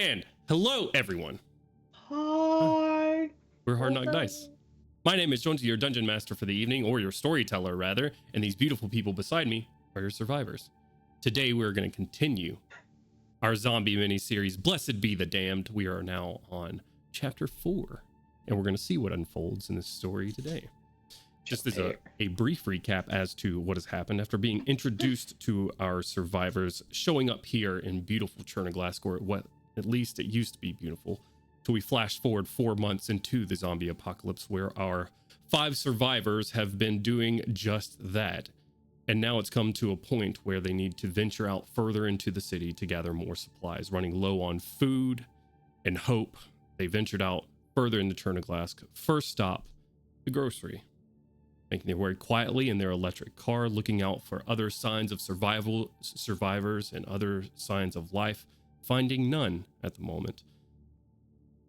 And hello, everyone. Hi. We're Hard Knock Dice. My name is Jonesy, your dungeon master for the evening, or your storyteller, rather, and these beautiful people beside me are your survivors. Today, we're going to continue our zombie miniseries, Blessed Be the Damned. We are now on Chapter 4, and we're going to see what unfolds in this story today. Just as a brief recap as to what has happened after being introduced to our survivors, showing up here in beautiful Chernoglask, or what at least it used to be beautiful, till we flash forward 4 months into the zombie apocalypse, where our 5 survivors have been doing just that. And now it's come to a point where they need to venture out further into the city to gather more supplies, running low on food and hope. They ventured out further into Chernoglask. First stop, the grocery. Making their way quietly in their electric car, looking out for other signs of survivors and other signs of life, finding none at the moment.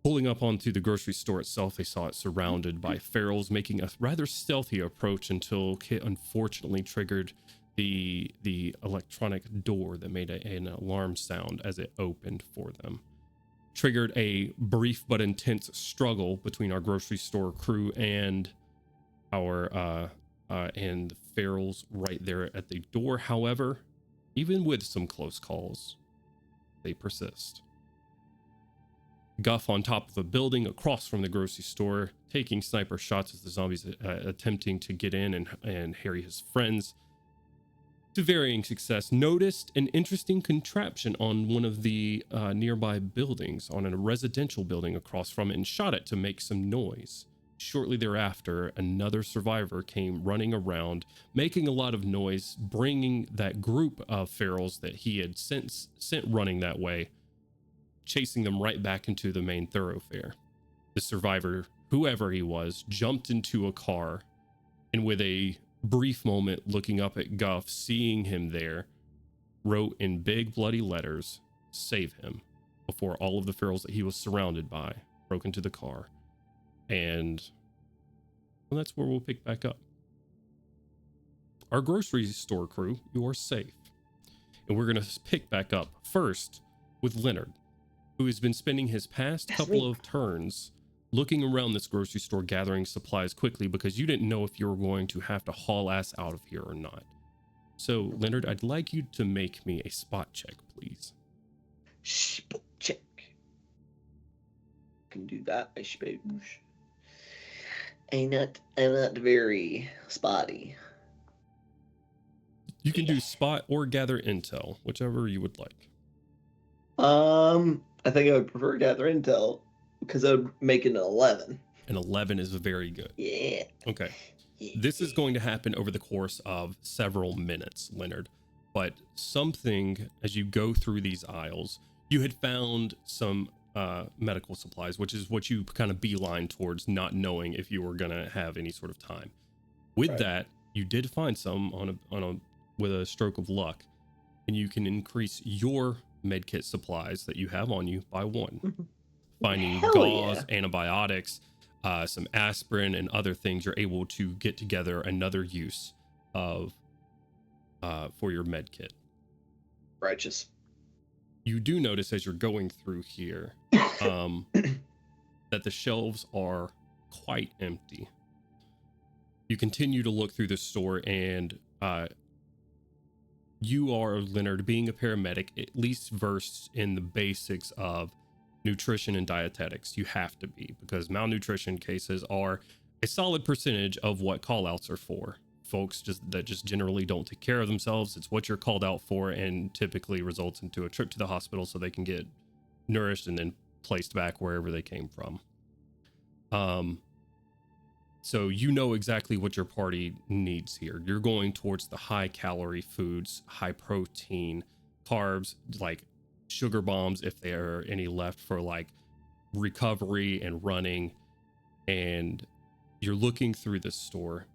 Pulling up onto the grocery store itself, they saw it surrounded by ferals, making a rather stealthy approach until Kit unfortunately triggered the electronic door that made an alarm sound as it opened for them. Triggered a brief but intense struggle between our grocery store crew and and the ferals right there at the door. However, even with some close calls, they persist. Guff on top of a building across from the grocery store, taking sniper shots as the zombies attempting to get in and harry his friends. To varying success, noticed an interesting contraption on one of the nearby buildings, on a residential building across from it, and shot it to make some noise. Shortly thereafter, another survivor came running around, making a lot of noise, bringing that group of ferals that he had sent running that way, chasing them right back into the main thoroughfare. The survivor, whoever he was, jumped into a car, and with a brief moment looking up at Guff, seeing him there, wrote in big bloody letters, "Save him," before all of the ferals that he was surrounded by broke into the car. And well, that's where we'll pick back up. Our grocery store crew, you are safe. And we're going to pick back up first with Leonard, who has been spending his past couple of turns looking around this grocery store, gathering supplies quickly because you didn't know if you were going to have to haul ass out of here or not. So, Leonard, I'd like you to make me a spot check, please. Spot check. Can do that, I suppose. I'm not very spotty. You can do spot or gather intel, whichever you would like. I think I would prefer gather intel because I would make it an 11. An 11 is very good. Yeah. Okay. This is going to happen over the course of several minutes, Leonard. But something, as you go through these aisles, you had found some medical supplies, which is what you kind of beeline towards, not knowing if you were going to have any sort of time. With that, you did find some with a stroke of luck, and you can increase your medkit supplies that you have on you by 1. Finding gauze, antibiotics, some aspirin, and other things, you're able to get together another use of for your medkit. Righteous. You do notice as you're going through here that the shelves are quite empty. You continue to look through the store, and you are, Leonard, being a paramedic, at least versed in the basics of nutrition and dietetics. You have to be, because malnutrition cases are a solid percentage of what call-outs are for. Folks that generally don't take care of themselves. It's what you're called out for, and typically results into a trip to the hospital so they can get nourished and then placed back wherever they came from. So you know exactly what your party needs here. You're going towards the high calorie foods, high protein, carbs, like sugar bombs if there are any left for like recovery and running. And you're looking through this store,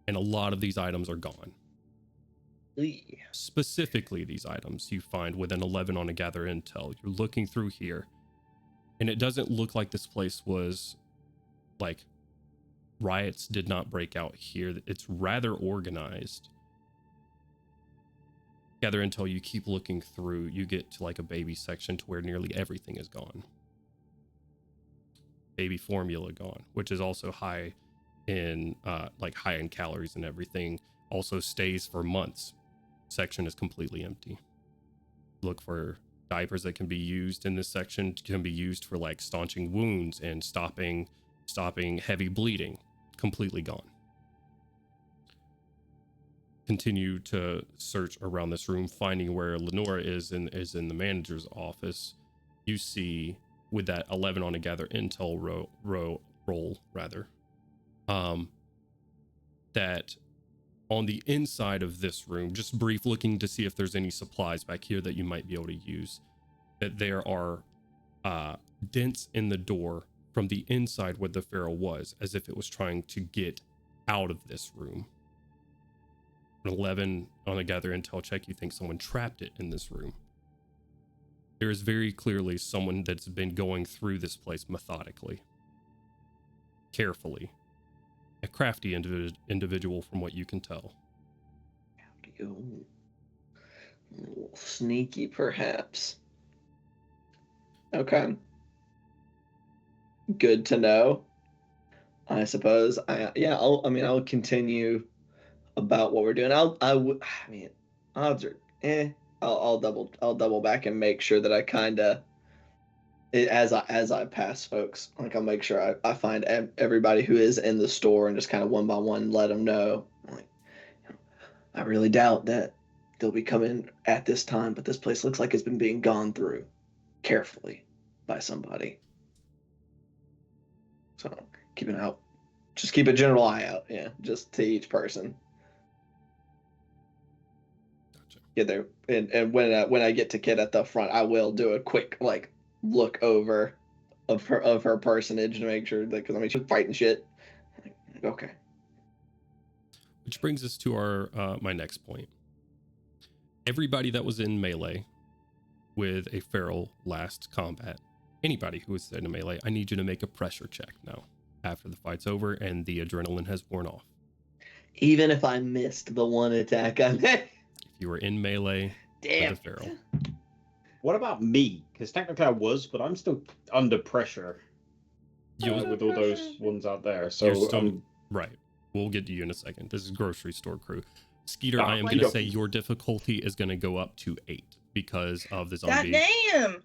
and a lot of these items are gone. Specifically, these items you find with an 11 on a gather intel. You're looking through here, and it doesn't look like this place was like riots did not break out here. It's rather organized. Gather until you keep looking through, you get to like a baby section to where nearly everything is gone. Baby formula gone, which is also high in high in calories and everything. Also stays for months. Section is completely empty. Look for diapers that can be used in this section, can be used for like staunching wounds and stopping heavy bleeding. Completely gone. Continue to search around this room, finding where Lenora is in the manager's office. You see with that 11 on a gather intel roll that on the inside of this room, just brief looking to see if there's any supplies back here that you might be able to use, that there are dents in the door from the inside where the pharaoh was, as if it was trying to get out of this room. An 11 on a gather intel check, you think someone trapped it in this room. There is very clearly someone that's been going through this place methodically, carefully. A crafty individual from what you can tell. A little sneaky, perhaps. Okay. Good to know, I suppose. I'll continue about what we're doing. Odds are I'll double back and make sure that I kind of, as I pass folks, like I'll make sure I find everybody who is in the store and just kind of one by one let them know. Like, I really doubt that they'll be coming at this time, but this place looks like it's been being gone through carefully by somebody. So keep an out. Just keep a general eye out. Yeah, just to each person. Get there, and when I get to Kit at the front, I will do a quick like look over of her personage to make sure that, because I mean she's fighting shit. Okay. Which brings us to our my next point. Everybody that was in melee with a feral last combat, anybody who was in a melee, I need you to make a pressure check now after the fight's over and the adrenaline has worn off. Even if I missed the one attack I made. If you were in melee with a feral. What about me? Because technically I was, but I'm still under pressure with all those ones out there. So you're still, right. We'll get to you in a second. This is grocery store crew. Skeeter, I am going to say your difficulty is going to go up to 8 because of the zombie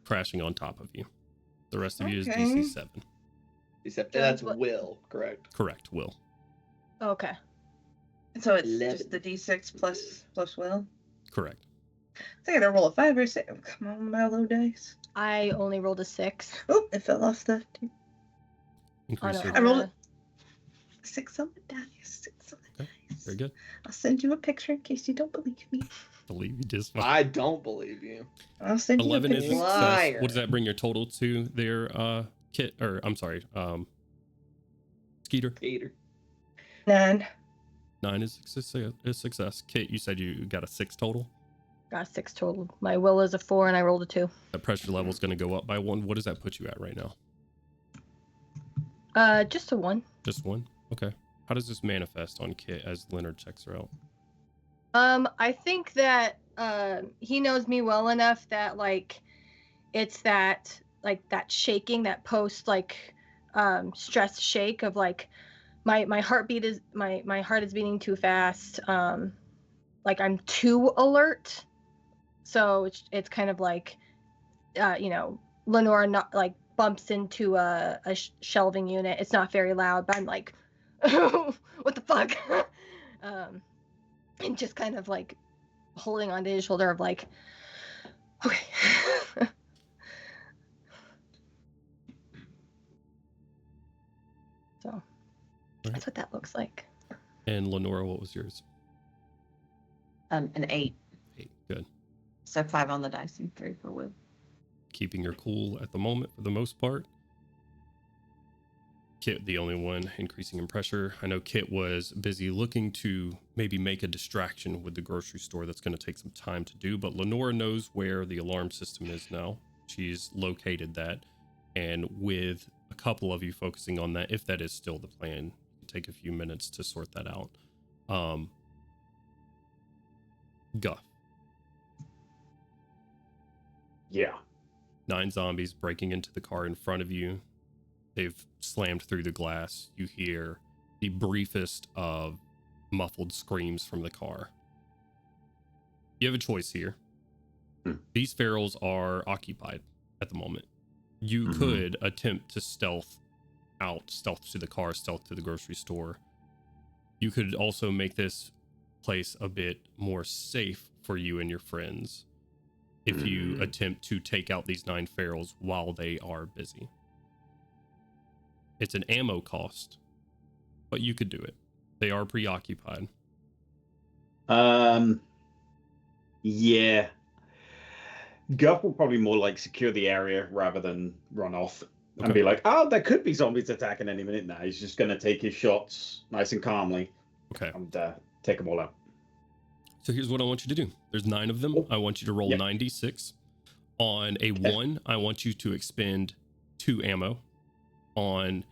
crashing on top of you. The rest of you is DC 7. Except that's Will, correct? Correct, Will. Okay. So it's 11. Just the D6 plus Will? Correct. I gotta roll a 5 or 6. Come on, my low dice. I only rolled a 6. Oh, it fell off the... I rolled a 6 on the dice. 6 on the dice. Very good. I'll send you a picture in case you don't believe me. Believe you just fine. I don't believe you. I'll send 11 you a picture. is a success. What does that bring your total to there, Kit? Or, I'm sorry, Skeeter? 9. 9 is a success. Kit, you said you got a 6 total? Got a 6 total. My will is a 4 and I rolled a 2. That pressure level is going to go up by 1. What does that put you at right now? Just a 1. Just 1? Okay. How does this manifest on Kit as Leonard checks her out? I think that he knows me well enough that like it's that like that shaking, that post like stress shake of like my heartbeat is my heart is beating too fast. Like I'm too alert. So it's kind of like Lenora not like bumps into a shelving unit. It's not very loud, but I'm like, what the fuck? And just kind of like holding onto his shoulder of like, okay. So that's what that looks like. And Lenora, what was yours? An 8. 8, good. So 5 on the dice and 3 for Will. Keeping your cool at the moment for the most part. Kit, the only one increasing in pressure. I know Kit was busy looking to maybe make a distraction with the grocery store. That's going to take some time to do, but Lenora knows where the alarm system is now. She's located that, and with a couple of you focusing on that, if that is still the plan, take a few minutes to sort that out. Guff, Yeah. 9 zombies breaking into the car in front of you. They've slammed through the glass. You hear the briefest of muffled screams from the car. You have a choice here. These ferals are occupied at the moment. You could attempt to stealth to the car, stealth to the grocery store. You could also make this place a bit more safe for you and your friends if you attempt to take out these 9 ferals while they are busy. It's an ammo cost, but you could do it. They are preoccupied. Yeah. Guff will probably more like secure the area rather than run off and be like, oh, there could be zombies attacking any minute now. He's just going to take his shots nice and calmly. Okay. And take them all out. So here's what I want you to do. There's 9 of them. I want you to roll 96. On a 1, I want you to expend 2 ammo. On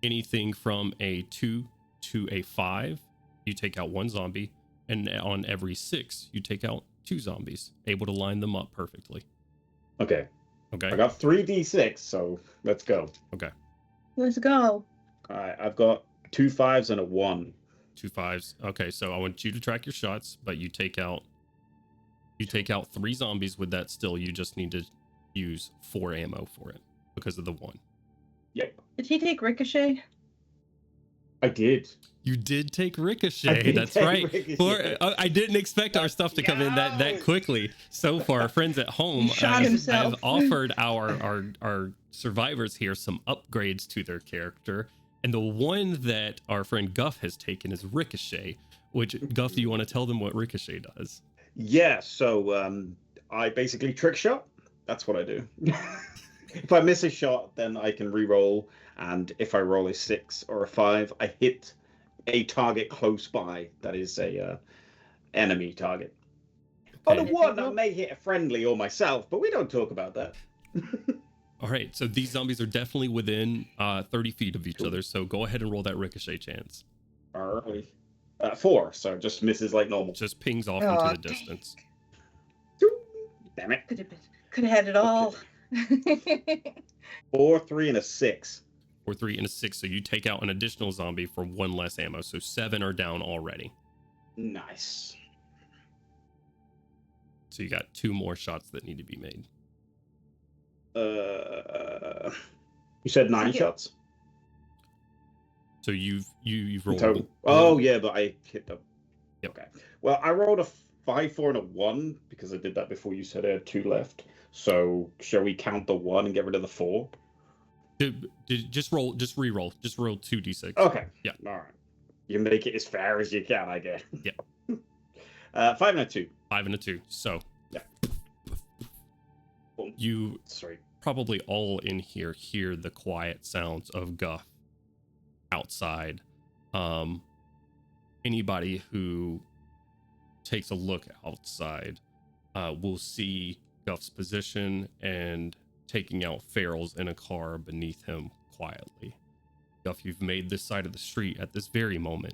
anything from a 2 to a 5, you take out 1 zombie. And on every 6, you take out 2 zombies, able to line them up perfectly. Okay. Okay. I got 3d6, so let's go. Okay. Let's go. All right. I've got 2 5s and a 1. 2 5s. Okay, so I want you to track your shots, but you take out 3 zombies with that still. You just need to use 4 ammo for it because of the 1. Yep. Did he take Ricochet? I did. You did take Ricochet. That's right. Ricochet. I didn't expect our stuff to come in that quickly. So for our friends at home, He shot himself. I've offered our survivors here some upgrades to their character. And the one that our friend Guff has taken is Ricochet. Which, Guff, do you want to tell them what Ricochet does? Yeah, so I basically trick shot. That's what I do. If I miss a shot, then I can re-roll. And if I roll a 6 or a 5, I hit a target close by that is a enemy target. Okay. On a 1, I may hit a friendly or myself, but we don't talk about that. All right, so these zombies are definitely within 30 feet of each other, so go ahead and roll that Ricochet chance. All right. 4, so just misses like normal. Just pings off Aw, into the dang. distance. Damn it. Could have had it all. 4, 3, and a 6. 4, 3, and a 6, so you take out an additional zombie for 1 less ammo, so 7 are down already. Nice. So you got 2 more shots that need to be made. You said 9 shots? So you've rolled. Total. Oh yeah, but I hit them. Yep. Okay. Well, I rolled a 5, 4, and a 1 because I did that before you said I had 2 left. So shall we count the 1 and get rid of the 4? Just re-roll. Just roll 2d6. Okay. Yeah. All right. You make it as fair as you can, I guess. Yeah. 5 and a 2. 5 and a 2. So Yeah. you Sorry. probably all in here hear the quiet sounds of Guff outside. Anybody who takes a look outside will see Guff's position and taking out ferals in a car beneath him quietly. Guff, you've made this side of the street at this very moment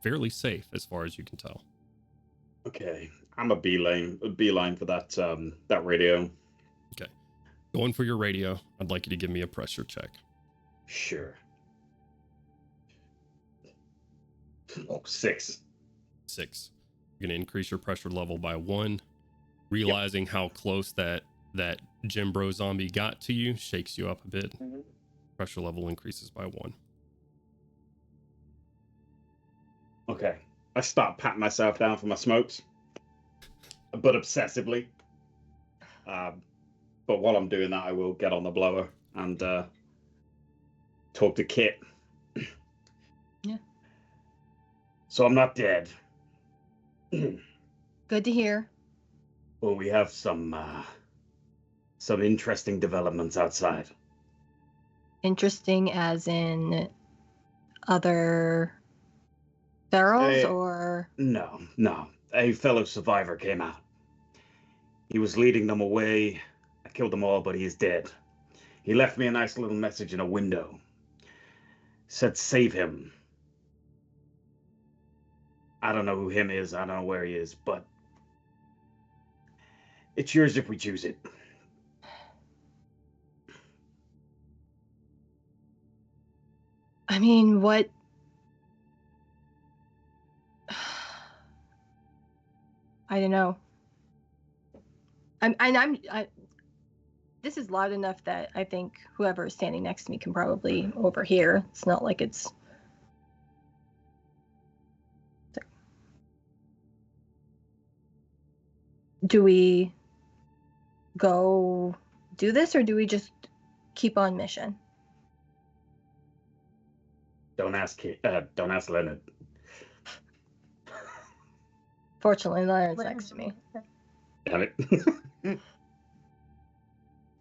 fairly safe as far as you can tell. Okay. I'm a beeline for that that radio. Okay. Going for your radio, I'd like you to give me a pressure check. Sure. 6. 6. You're going to increase your pressure level by 1. Realizing how close that Jim Bro zombie got to you shakes you up a bit. Pressure level increases by 1. Okay. I start patting myself down for my smokes, but obsessively. But while I'm doing that, I will get on the blower and talk to Kit. Yeah. So I'm not dead. Good to hear. Well, we have some interesting developments outside. Interesting as in other ferals or? No. A fellow survivor came out. He was leading them away. I killed them all, but he is dead. He left me a nice little message in a window. Said save him. I don't know who him is. I don't know where he is, but it's yours if we choose it. I mean, what? I don't know. This is loud enough that I think whoever is standing next to me can probably overhear. It's not like it's. Do we go do this, or do we just keep on mission? Don't ask Leonard. Fortunately, Leonard's next to me. Damn it.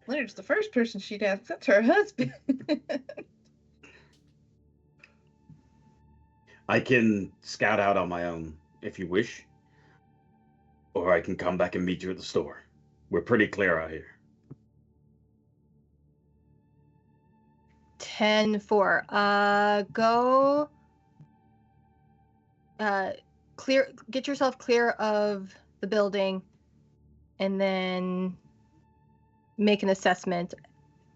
Leonard's the first person she'd ask. That's her husband. I can scout out on my own if you wish, or I can come back and meet you at the store. We're pretty clear out here. 10-4. Go. Get yourself clear of the building, and then make an assessment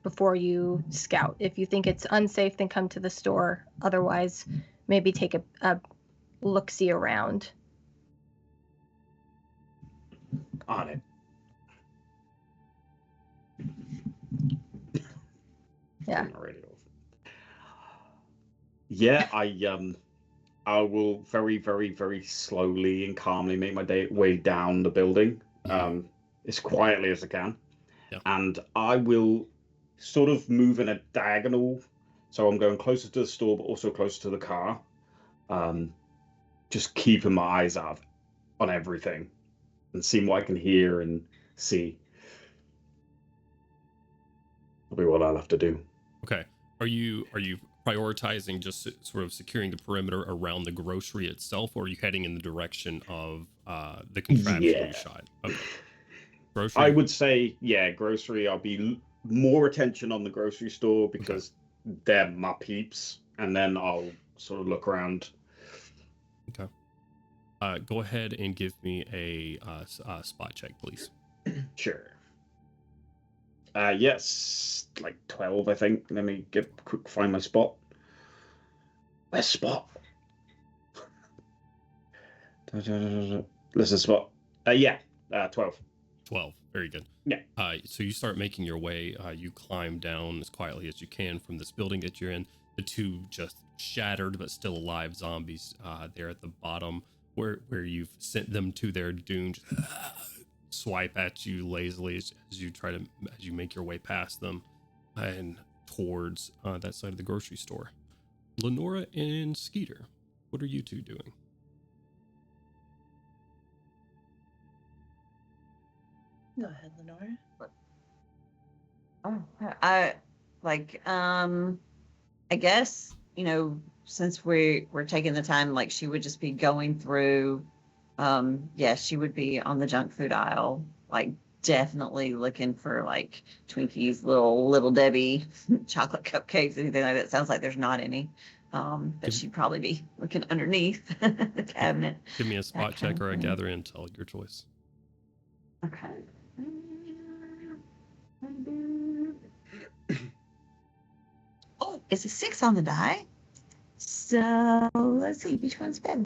before you scout. If you think it's unsafe, then come to the store. Otherwise, maybe take a look-see around. On it. Yeah. Yeah, I will very, very, very slowly and calmly make my way down the building, as quietly as I can. Yeah. And I will sort of move in a diagonal, so I'm going closer to the store, but also closer to the car. Just keeping my eyes out on everything and seeing what I can hear and see. That'll be what I'll have to do. Okay. Are you prioritizing just sort of securing the perimeter around the grocery itself, or are you heading in the direction of the contraption you shot? Okay. Grocery. I would say, yeah, grocery. I'll be more attention on the grocery store because they're my peeps, and then I'll sort of look around. Okay. Go ahead and give me a spot check, please. Sure. Yes, like 12, I think. Let me find my spot. Where's spot? Listen, spot. 12. 12. Very good. Yeah. So you start making your way. You climb down as quietly as you can from this building that you're in. The two just shattered but still alive zombies there at the bottom where you've sent them to their doom. Swipe at you lazily as you make your way past them and towards that side of the grocery store. Lenora and Skeeter, what are you two doing? Go ahead, Lenora. I guess, since we're taking the time, like she would just be going through. She would be on the junk food aisle, like definitely looking for like Twinkies, little Debbie chocolate cupcakes, anything like that. Sounds like there's not any. But she'd probably be looking underneath the cabinet. Give me a spot check or a gather intel, your choice. Okay. Oh, it's a 6 on the die. So let's see which one's better.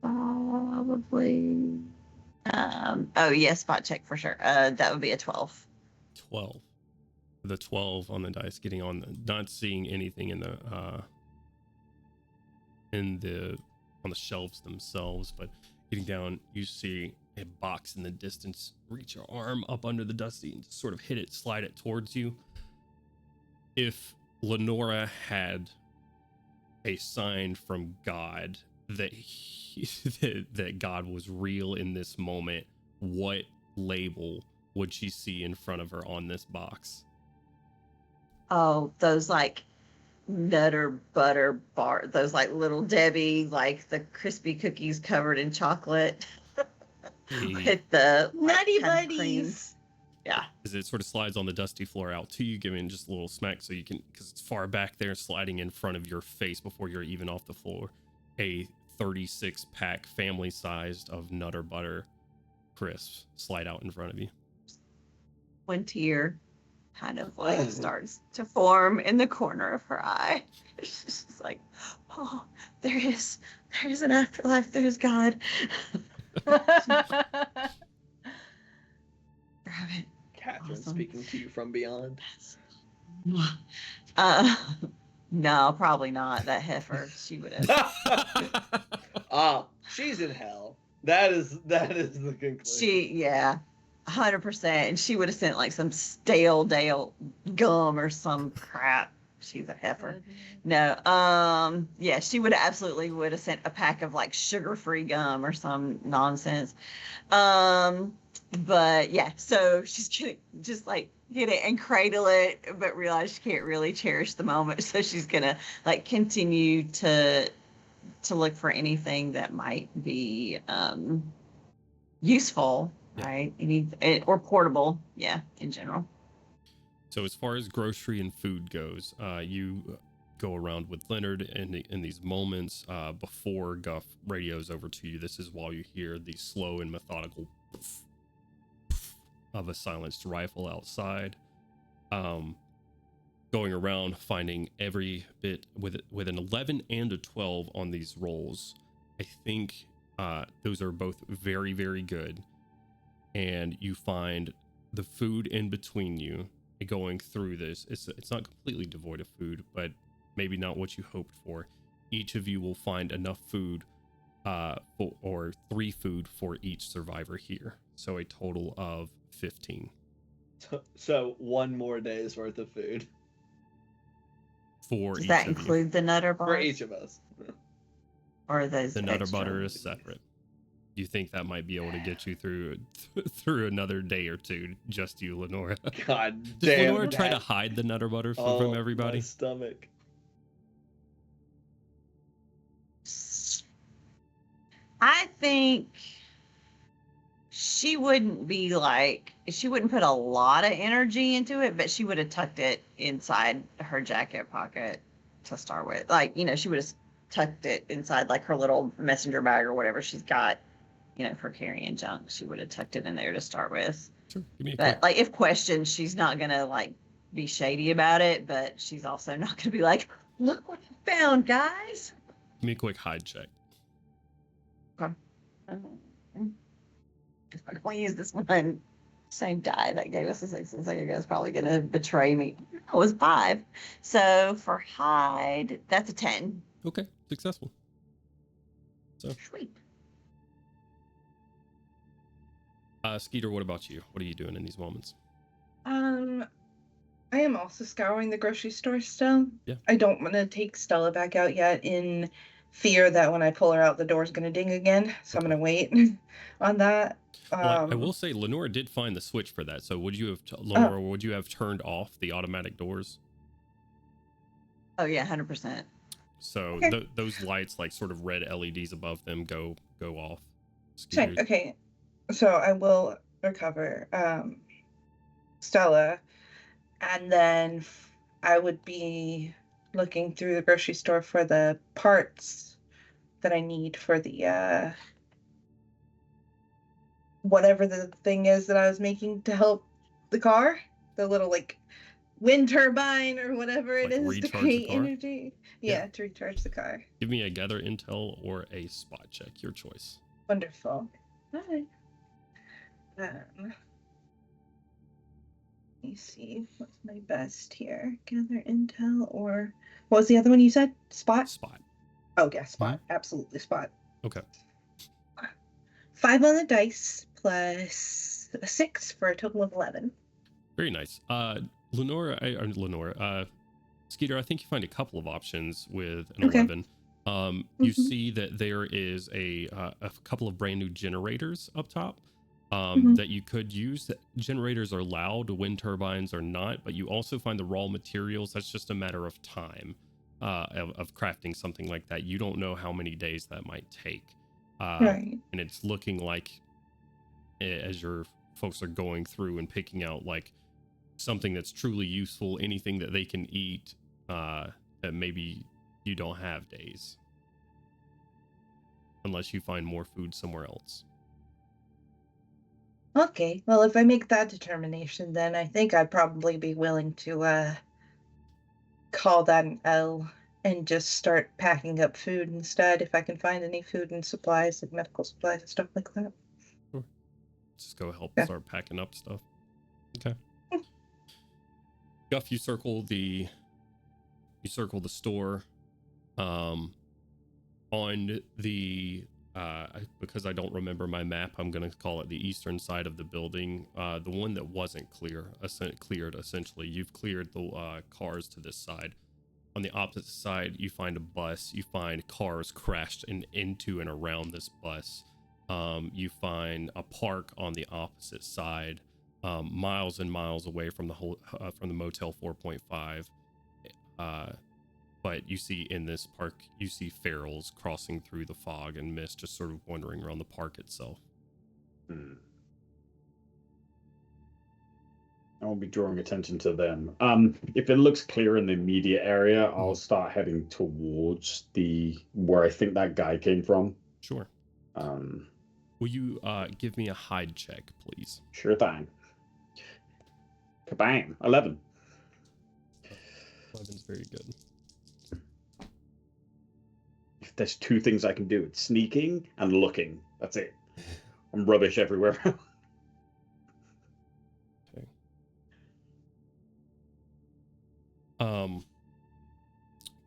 Probably. Spot check for sure. That would be a 12. 12. The 12 on the dice, getting on not seeing anything in the on the shelves themselves, but getting down, you see a box in the distance. Reach your arm up under the dusty and just sort of hit it, slide it towards you. If Lenora had a sign from God that that God was real in this moment, what label would she see in front of her on this box? Oh, those like Nutter Butter bar, those like little Debbie, like the crispy cookies covered in chocolate with the Nutty kind of cream. Buddies. Yeah. As it sort of slides on the dusty floor out to you, giving just a little smack so you can, because it's far back there, sliding in front of your face before you're even off the floor. A 36-pack family-sized of Nutter Butter crisps slide out in front of you. One tier. kind of like starts to form in the corner of her eye. She's just like, oh, there is an afterlife. There's God. Rabbit. Catherine Awesome. speaking to you from beyond. Uh, no, probably not. That heifer, she would have. She's in hell. That is the conclusion. Yeah, 100%. And she would have sent like some stale gum or some crap. She's a heifer. No, yeah, she would absolutely would have sent a pack of like sugar-free gum or some nonsense. But yeah, so she's gonna just like get it and cradle it, but realize she can't really cherish the moment. So she's gonna like continue to look for anything that might be useful, Yeah. right? Or portable, yeah, in general. So as far as grocery and food goes, you go around with Leonard in these moments before Guff radios over to you. This is while you hear the slow and methodical poof, poof of a silenced rifle outside. Going around finding every bit with an 11 and a 12 on these rolls. I think those are both very, very good. And you find the food in between you going through this. It's not completely devoid of food, but maybe not what you hoped for. Each of you will find enough food or 3 food for each survivor here. So a total of 15. So 1 more day's worth of food. For Does each that of include the Nutter For Bars? each of us. Or those you. The Nutter extra Butter ones? is separate. You think that might be able to get you through another day or two, just you, Lenora? God Does damn. Lenora try to that- hide the Nutter Butter from Oh, everybody? My stomach. I think she wouldn't put a lot of energy into it, but she would have tucked it inside her jacket pocket to start with. Like, she would have tucked it inside like her little messenger bag or whatever she's got, for carrying junk. She would have tucked it in there to start with. Sure. Give me a But quick. like, if questioned, she's not gonna like be shady about it, but she's also not gonna be like, look what I found, guys. Give me a quick hide check. If I can use this one, same die that gave us a 6 a second ago is probably gonna betray me. It was 5. So for hide, that's a 10. Okay, successful. So, Sweet. Skeeter, what about you? What are you doing in these moments? I am also scouring the grocery store still. Yeah. I don't want to take Stella back out yet in fear that when I pull her out, the door's going to ding again. So I'm going to wait on that. Well, I will say Lenora did find the switch for that. So would you have, Lenora, would you have turned off the automatic doors? Oh yeah, 100%. So Okay. those lights, like sort of red LEDs above them, go off. Fine. Skeeter, Okay. So I will recover Stella, and then I would be looking through the grocery store for the parts that I need for the whatever the thing is that I was making to help the car, the little like wind turbine or whatever it Like is to recharge the create car? energy. Yeah. Yeah, to recharge the car. Give me a gather intel or a spot check, your choice. Wonderful. Hi. Let me see. What's my best here? Gather intel or what was the other one you said? Spot? Spot. Oh yeah, spot. Absolutely spot. Okay. 5 on the dice plus a 6 for a total of 11. Very nice. Lenora, Skeeter, I think you find a couple of options with an Okay. 11. You Mhm. see that there is a couple of brand new generators up top Mhm. that you could use. Generators are loud, wind turbines are not, but you also find the raw materials. That's just a matter of time of crafting something like that. You don't know how many days that might take. Right. And it's looking like, as your folks are going through and picking out like something that's truly useful, anything that they can eat, that maybe you don't have days unless you find more food somewhere else. Okay, well, if I make that determination, then I think I'd probably be willing to call that an L and just start packing up food instead if I can find any food and supplies, like medical supplies and stuff like that. Sure. Just go help Yeah. start packing up stuff. Okay. Guff, you circle the store. On the because I don't remember my map, I'm going to call it the eastern side of the building. The one that wasn't cleared essentially. You've cleared the cars to this side. On the opposite side, you find a bus. You find cars crashed into and around this bus. You find a park on the opposite side, miles and miles away from the Motel 4.5. But you see in this park, you see ferals crossing through the fog and mist, just sort of wandering around the park itself. I won't be drawing attention to them. If it looks clear in the immediate area, I'll start heading towards where I think that guy came from. Sure. Will you give me a hide check, please? Sure thing. Kabam! 11. 11's very good. If there's two things I can do, it's sneaking and looking. That's it. I'm rubbish everywhere. Okay.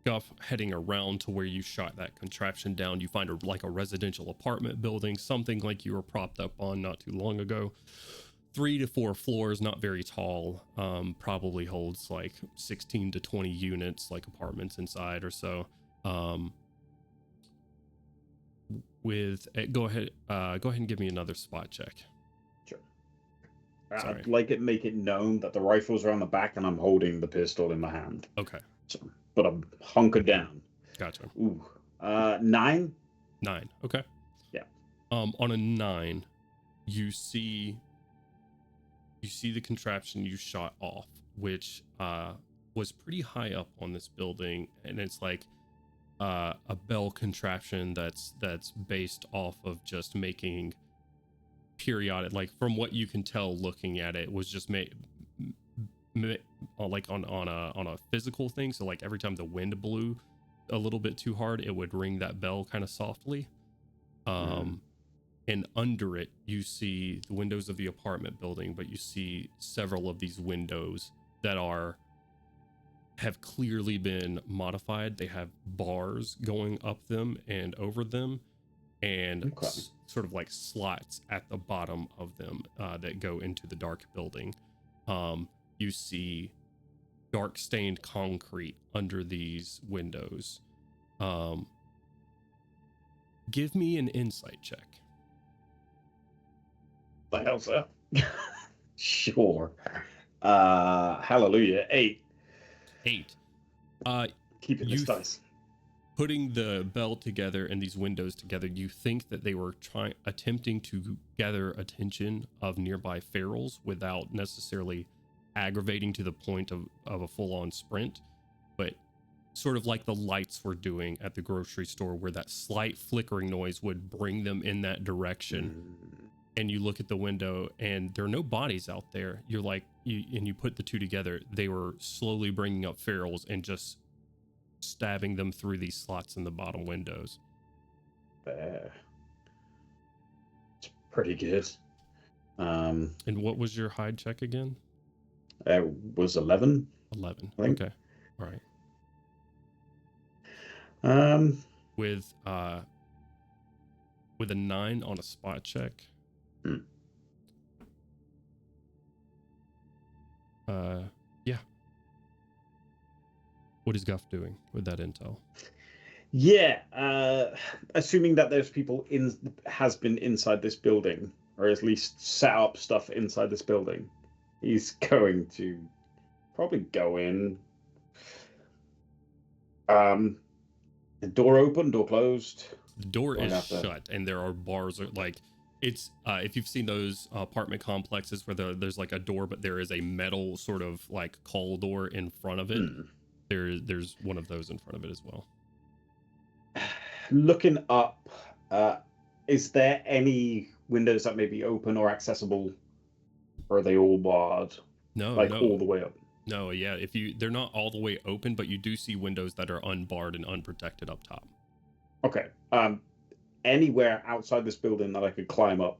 Guff, heading around to where you shot that contraption down, you find a residential apartment building, something like you were propped up on not too long ago. 3 to 4 floors, not very tall. Probably holds like 16 to 20 units, like apartments inside or so. Go ahead and give me another spot check. Sure. I'd like it make it known that the rifles are on the back and I'm holding the pistol in my hand. Okay. So, but I'm hunkered down. Gotcha. Ooh. 9. 9. Okay. Yeah. On a 9, you see the contraption you shot off, which was pretty high up on this building, and it's like a bell contraption that's based off of just making periodic, like from what you can tell looking at it, was just made like on a physical thing. So like every time the wind blew a little bit too hard, it would ring that bell kind of softly. And under it, you see the windows of the apartment building, but you see several of these windows that have clearly been modified. They have bars going up them and over them, and sort of like slots at the bottom of them that go into the dark building. You see dark stained concrete under these windows. Give me an insight check. The hell, sir? Sure. Hallelujah. 8. 8. Keeping this dice. Putting the bell together and these windows together, you think that they were attempting to gather attention of nearby ferals without necessarily aggravating to the point of a full-on sprint, but sort of like the lights were doing at the grocery store, where that slight flickering noise would bring them in that direction. And you look at the window and there are no bodies out there. You're like, you put the two together, they were slowly bringing up ferals and just stabbing them through these slots in the bottom windows. It's pretty good. And what was your hide check again? It was 11. 11. I think. Okay. All right. With a 9 on a spot check. Yeah. What is Guff doing with that intel? Yeah, assuming that there's people has been inside this building, or at least set up stuff inside this building, he's going to probably go in. The door open, door closed. The door is shut, and there are bars. Like it's if you've seen those apartment complexes where there's like a door, but there is a metal sort of like call door in front of it. There's one of those in front of it as well. Looking up, is there any windows that may be open or accessible, or are they all barred, No, like no, all the way up? no. Yeah, they're not all the way open, but you do see windows that are unbarred and unprotected up top. Okay. Anywhere outside this building that I could climb up,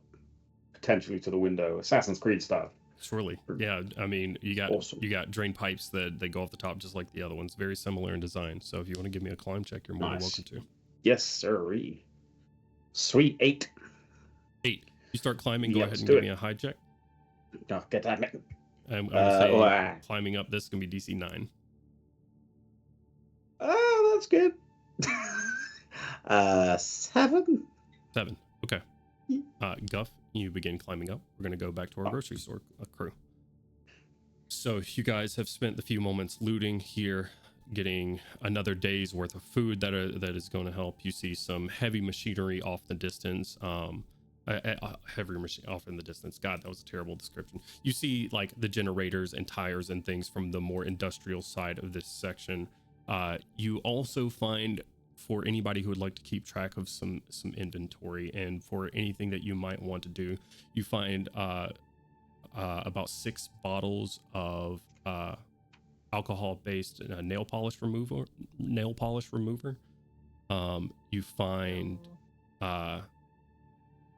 potentially to the window, Assassin's Creed style. Surely, yeah. I mean, you got Awesome. drain pipes that they go off the top just like the other ones, very similar in design. So if you want to give me a climb check, you're more than Nice. welcome to. Yes, sirree. Sweet 8. 8. You start climbing. Go Yeah, ahead let's and do give it. me a high check. Oh, get that. I'm gonna say Wow. climbing up this is gonna be DC 9. Oh, that's good. 7. 7. Okay. Guff, you begin climbing up. We're gonna go back to our grocery store crew. So you guys have spent the few moments looting here, getting another day's worth of food that is going to help. You see some heavy machinery off in the distance. Heavy machine off in the distance. God, that was a terrible description. You see like the generators and tires and things from the more industrial side of this section. You also find, for anybody who would like to keep track of some inventory and for anything that you might want to do, you find about 6 bottles of alcohol-based nail polish remover.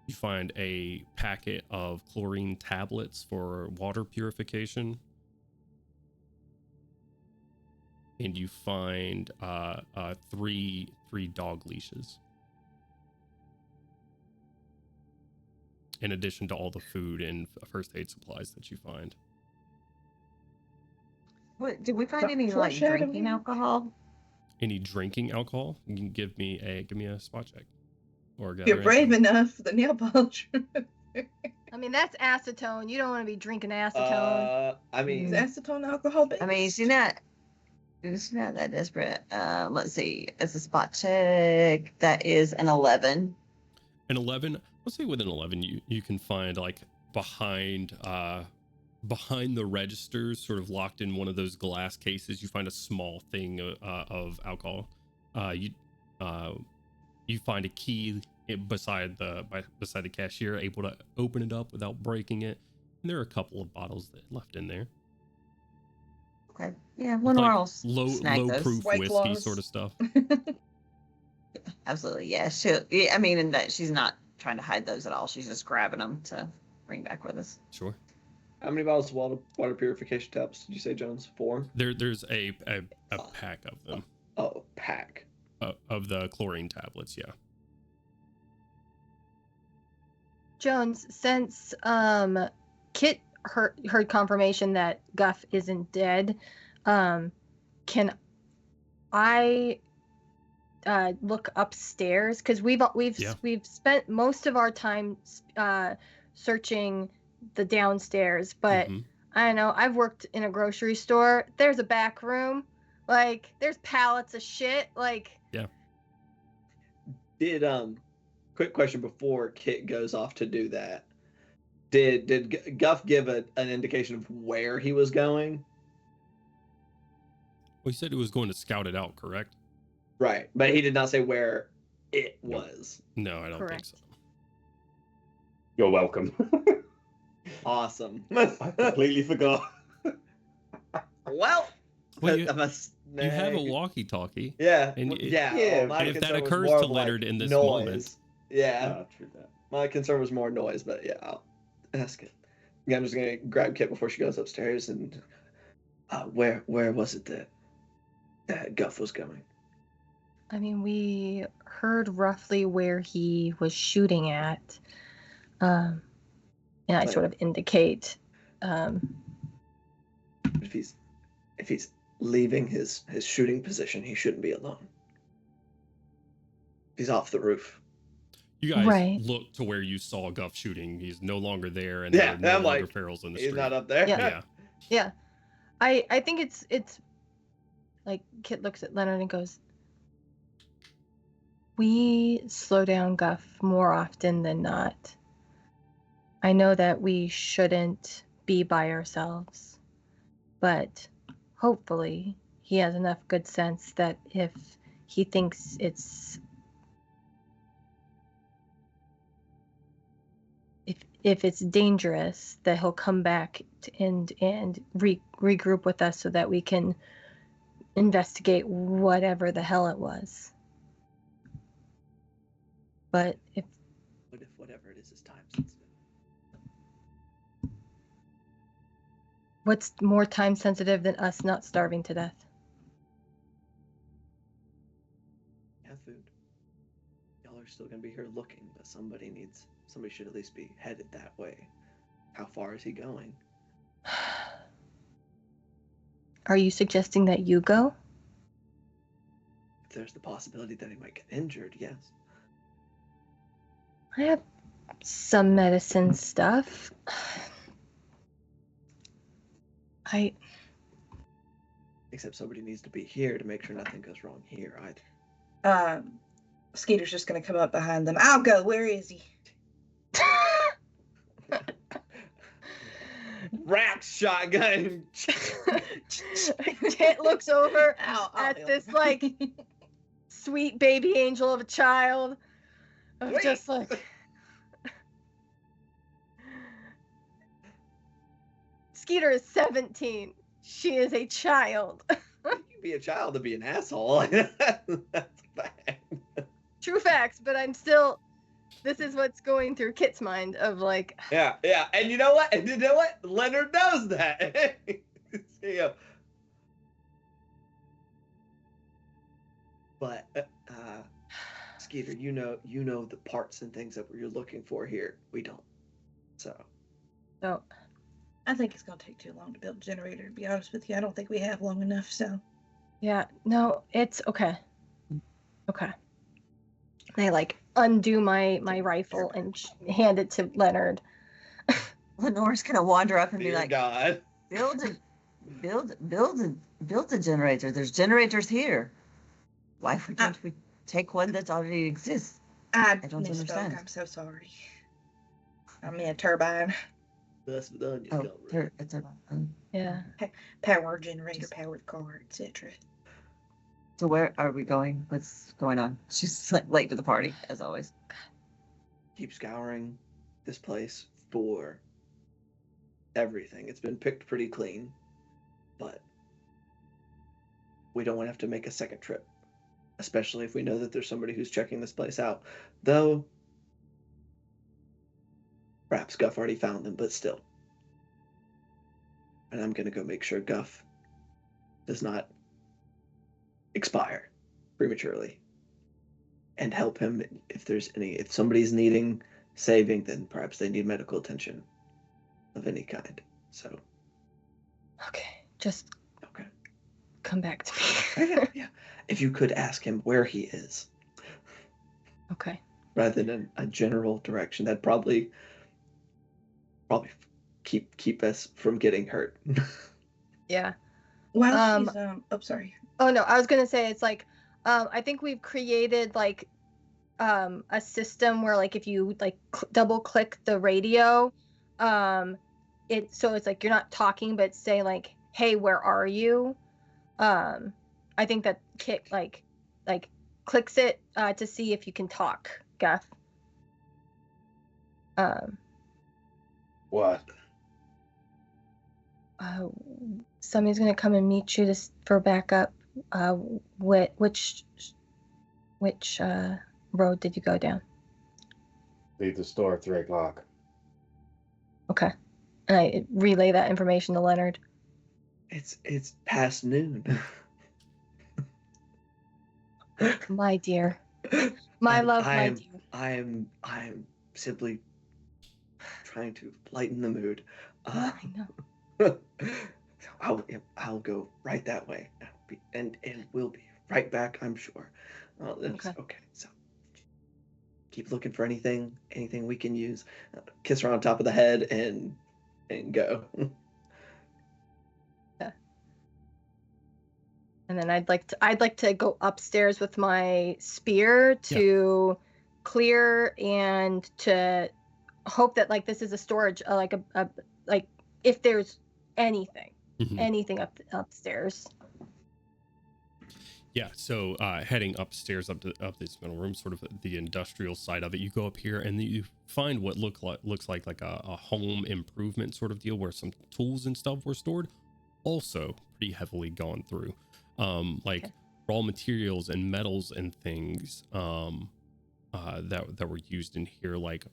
You find a packet of chlorine tablets for water purification, and you find 3 dog leashes, in addition to all the food and first aid supplies that you find. What did we find So- any like foreshadowing. drinking alcohol? Any drinking alcohol? You can give me a spot check. Or You're brave enough. enough. The nail polish. I mean, that's acetone. You don't want to be drinking acetone. I Is mean, acetone alcohol based? I mean, she's not that desperate. Let's see. As a spot check, that is an 11. An 11. Let's say with an 11, you can find like behind the registers, sort of locked in one of those glass cases, you find a small thing of alcohol. You find a key beside the cashier, able to open it up without breaking it. And there are a couple of bottles that left in there. Okay. Yeah, one Like more. I'll low snag those. proof White whiskey Claws. sort of stuff. Absolutely. Yeah. I mean, and that she's not trying to hide those at all. She's just grabbing them to bring back with us. Sure. how many bottles of water purification tablets did you say, Jones? 4? There's a pack of them. Oh, pack. Of the chlorine tablets, yeah. Jones, since Kit heard confirmation that Guff isn't dead, can I look upstairs? Because we've spent most of our time searching the downstairs, but Mhm. I don't know. I've worked in a grocery store. There's a back room. Like, there's pallets of shit. Like, Did quick question before Kit goes off to do that. Did Guff give an indication of where he was going? Well, he said he was going to scout it out, correct? Right, but he did not say where it was. No, I don't Correct. think so. You're welcome. Awesome. I completely forgot. Well, Well, I must- You have a walkie-talkie. Yeah, And well, it- yeah. yeah, my and if that concern was occurs more to of, Leonard in this noise. moment. Yeah, Ah, true that. my concern was more noise, but yeah, I'll ask it. Yeah, I'm just gonna grab Kit before she goes upstairs and where was it that Guff was going? I mean, we heard roughly where he was shooting at. And I Right. sort of indicate. If he's leaving his shooting position, he shouldn't be alone. He's off the roof. You guys Right. look to where you saw Guff shooting. He's no longer there, and Yeah, there are I'm no longer like, ferals in the He's street. not up there. Yeah. Yeah. Yeah. I think it's like Kit looks at Leonard and goes, "We slow down Guff more often than not. I know that we shouldn't be by ourselves, but hopefully he has enough good sense that if he thinks it's if it's dangerous, that he'll come back and regroup with us so that we can investigate whatever the hell it was. But if whatever it is time sensitive? what's more time sensitive than us not starving to death? Have food. Y'all are still gonna be here looking, but somebody should at least be headed that way. How far is he going? Are you suggesting that you go? If there's the possibility that he might get injured, yes. I have some medicine stuff. Except somebody needs to be here to make sure nothing goes wrong here either. Skeeter's just gonna come up behind them. I'll go. Where is he? Rack shotgun. Tit looks over at help. this like sweet baby angel of a child. Of Wait. just like Skeeter is 17. She is a child. You can be a child to be an asshole. That's bad. True facts, but I'm still. This is what's going through Kit's mind of like. Yeah. And you know what? Leonard knows that. Yeah. But Skeeter, you know the parts and things that you're looking for here. We don't. So. No. I think it's gonna take too long to build a generator, to be honest with you. I don't think we have long enough, so. Yeah. No. It's okay. Okay. And I like undo my rifle and hand it to Leonard. Lenore's gonna wander up and be Dear like, God. build a generator. There's generators here. Why don't we take one that already exists? I don't misspoke. understand. I'm so sorry. I mean a turbine. That's done. Oh, it's a Yeah. Power generator, powered car, etc. So where are we going? What's going on? She's like late to the party, as always. Keep scouring this place for everything. It's been picked pretty clean, but we don't want to have to make a second trip, especially if we know that there's somebody who's checking this place out. Though, perhaps Guff already found them, but still. And I'm going to go make sure Guff does not expire prematurely, and help him if somebody's needing saving, then perhaps they need medical attention of any kind. So Okay. Just okay. come back to me. Yeah. If you could ask him where he is, Okay. rather than a general direction, that'd probably keep us from getting hurt. Yeah. While she's oh sorry. Oh no, I was gonna say it's like I think we've created like a system where like if you like double click the radio, it's like you're not talking but say like, hey, where are you? I think that Kit like clicks it to see if you can talk, Guff. What? Somebody's gonna come and meet you for backup. Which road did you go down? Leave the store at 3 o'clock. Okay, and I relay that information to Leonard. It's past noon. My dear, my love, my dear. I am simply trying to lighten the mood. I know. I'll go right that way, and we'll be right back, I'm sure. Okay. So keep looking for anything we can use. Kiss her on top of the head and go. Yeah. And then I'd like to go upstairs with my spear to clear and to hope that like this is a storage like if there's anything upstairs. Yeah, so heading upstairs up this middle room, sort of the industrial side of it, you go up here and you find what looks like a home improvement sort of deal where some tools and stuff were stored, also pretty heavily gone through, like raw materials and metals and things that were used in here, like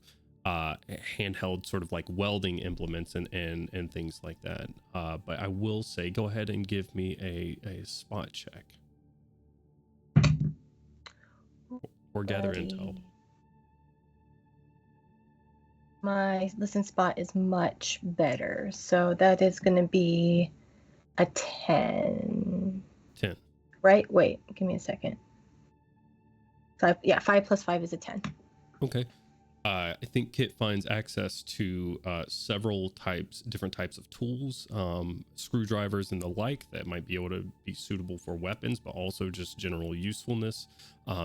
handheld sort of like welding implements and things like that. But I will say, go ahead and give me a spot check. Or gather intel. My listen spot is much better, so that is going to be a 10. 10. Right? Wait, give me a second. 5. Yeah, 5 plus 5 is a 10. Okay. I think Kit finds access to several different types of tools, screwdrivers and the like that might be able to be suitable for weapons, but also just general usefulness.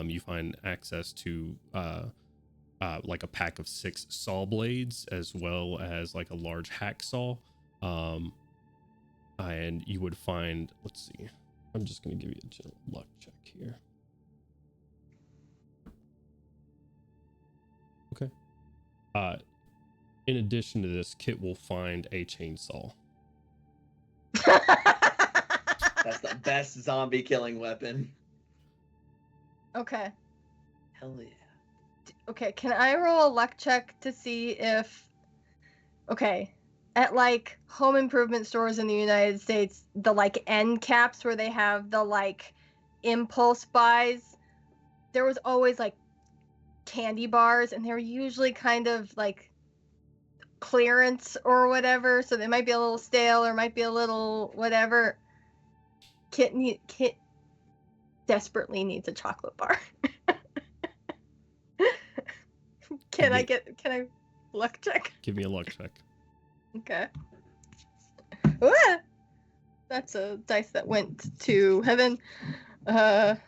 You find access to like a pack of 6 saw blades, as well as like a large hacksaw. And you would find, let's see, I'm just going to give you a general luck check here. Okay. In addition to this, Kit will find a chainsaw. That's the best zombie killing weapon. Okay. Hell yeah. Okay, can I roll a luck check to see if... Okay, at like home improvement stores in the United States, the like end caps where they have the like impulse buys, there was always like candy bars, and they were usually kind of like clearance or whatever, so they might be a little stale or might be a little whatever. Kit desperately needs a chocolate bar. Can I luck check? Give me a luck check. Okay. Ooh, that's a dice that went to heaven. A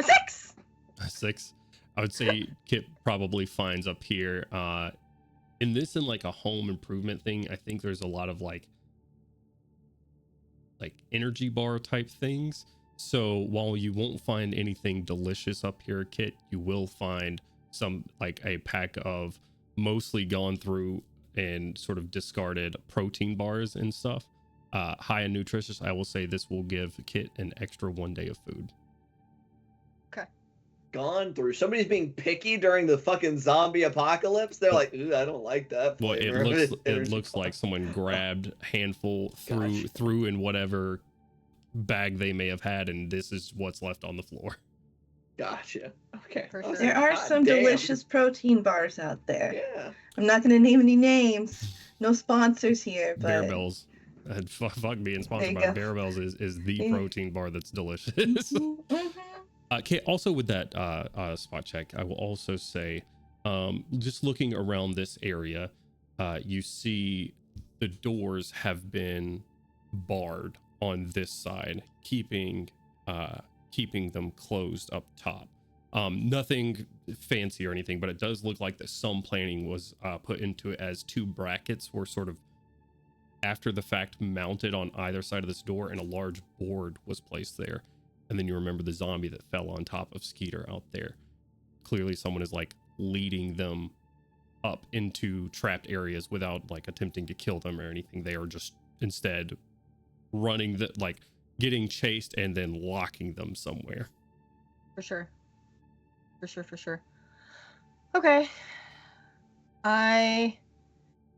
6. A 6. I would say Kit probably finds up here in this, in like a home improvement thing, I think there's a lot of like energy bar type things. So while you won't find anything delicious up here, Kit, you will find some like a pack of mostly gone through and sort of discarded protein bars and stuff. High and nutritious. I will say this will give Kit an extra 1 day of food. Gone through. Somebody's being picky during the fucking zombie apocalypse. They're like, ooh, I don't like that Well, flavor. it looks like someone grabbed handful, threw in whatever bag they may have had, and this is what's left on the floor. Gotcha. Okay. For sure. There are God some damn. delicious protein bars out there. Yeah. I'm not going to name any names. No sponsors here, but Bear Bells. Fuck being sponsored by Bear Bells is the protein bar that's delicious. Mhm. Okay, also with that spot check, I will also say, just looking around this area, you see the doors have been barred on this side, keeping them closed up top. Nothing fancy or anything, but it does look like that some planning was put into it, as 2 brackets were sort of after the fact mounted on either side of this door, and a large board was placed there. And then you remember the zombie that fell on top of Skeeter out there. Clearly someone is like leading them up into trapped areas without like attempting to kill them or anything. They are just instead running like getting chased and then locking them somewhere. For sure. Okay. I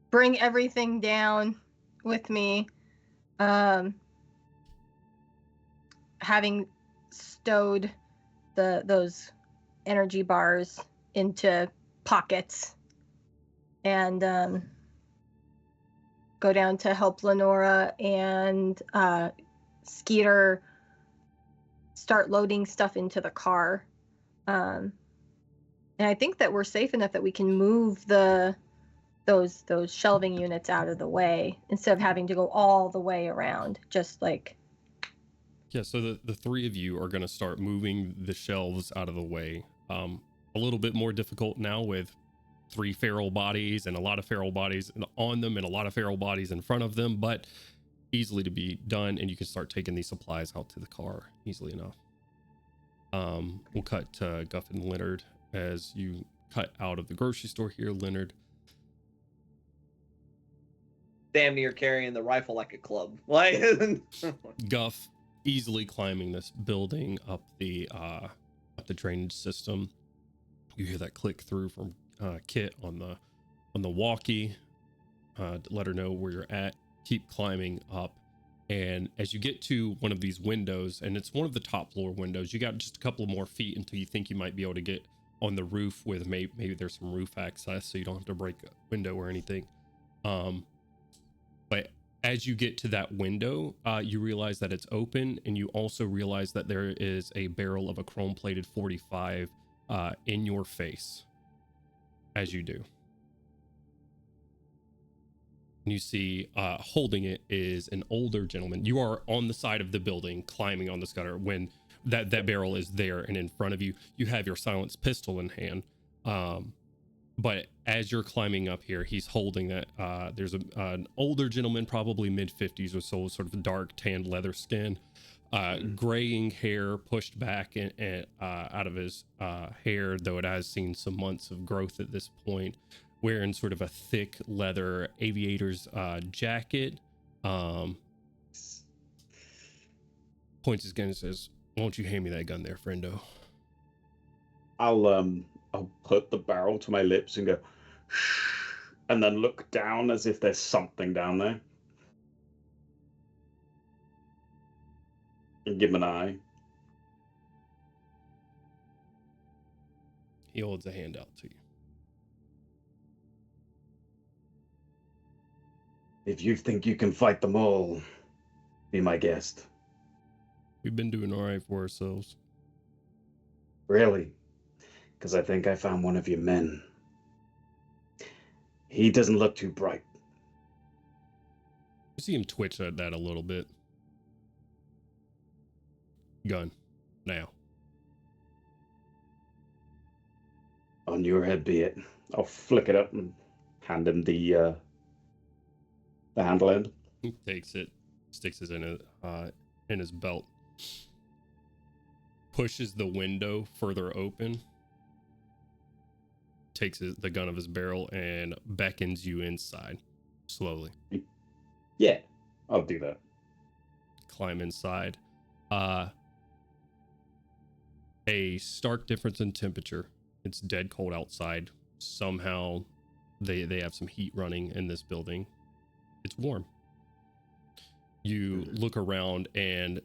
bring everything down with me. Having stowed those energy bars into pockets, and go down to help Lenora and Skeeter start loading stuff into the car. And I think that we're safe enough that we can move those shelving units out of the way instead of having to go all the way around. Just like... Yeah, so the 3 of you are going to start moving the shelves out of the way. A little bit more difficult now with 3 feral bodies and a lot of feral bodies on them and a lot of feral bodies in front of them, but easily to be done, and you can start taking these supplies out to the car easily enough. We'll cut to Guff and Leonard as you cut out of the grocery store here. Leonard, Damn near carrying the rifle like a club. Like, Guff easily climbing this building up the drainage system. You hear that click through from Kit on the walkie to let her know where you're at. Keep climbing up, and as you get to one of these windows, and it's one of the top floor windows, you got just a couple more feet until you think you might be able to get on the roof with maybe there's some roof access, so you don't have to break a window or anything. But as you get to that window, you realize that it's open, and you also realize that there is a barrel of a chrome-plated 45 in your face as you do. And you see holding it is an older gentleman. You are on the side of the building climbing on the gutter when that barrel is there, and in front of you, you have your silenced pistol in hand. But as you're climbing up here, he's holding that. There's an older gentleman, probably mid-50s or so, sort of dark tanned leather skin, graying hair pushed back and out of his hair, though it has seen some months of growth at this point, wearing sort of a thick leather aviator's jacket. Points his gun and says, "Won't you hand me that gun there, friendo?" I'll put the barrel to my lips and go, shh, and then look down as if there's something down there. And give him an eye. He holds a hand out to you. If you think you can fight them all, be my guest. We've been doing all right for ourselves. Really? Because I think I found one of your men. He doesn't look too bright. You see him twitch at that a little bit. Gun. Now. On your head be it. I'll flick it up and hand him the handle end. He takes it, sticks it in his belt, pushes the window further open, takes the gun of his barrel, and beckons you inside slowly. Yeah, I'll do that. Climb inside. A stark difference in temperature. It's dead cold outside. Somehow they have some heat running in this building. It's warm. You look around and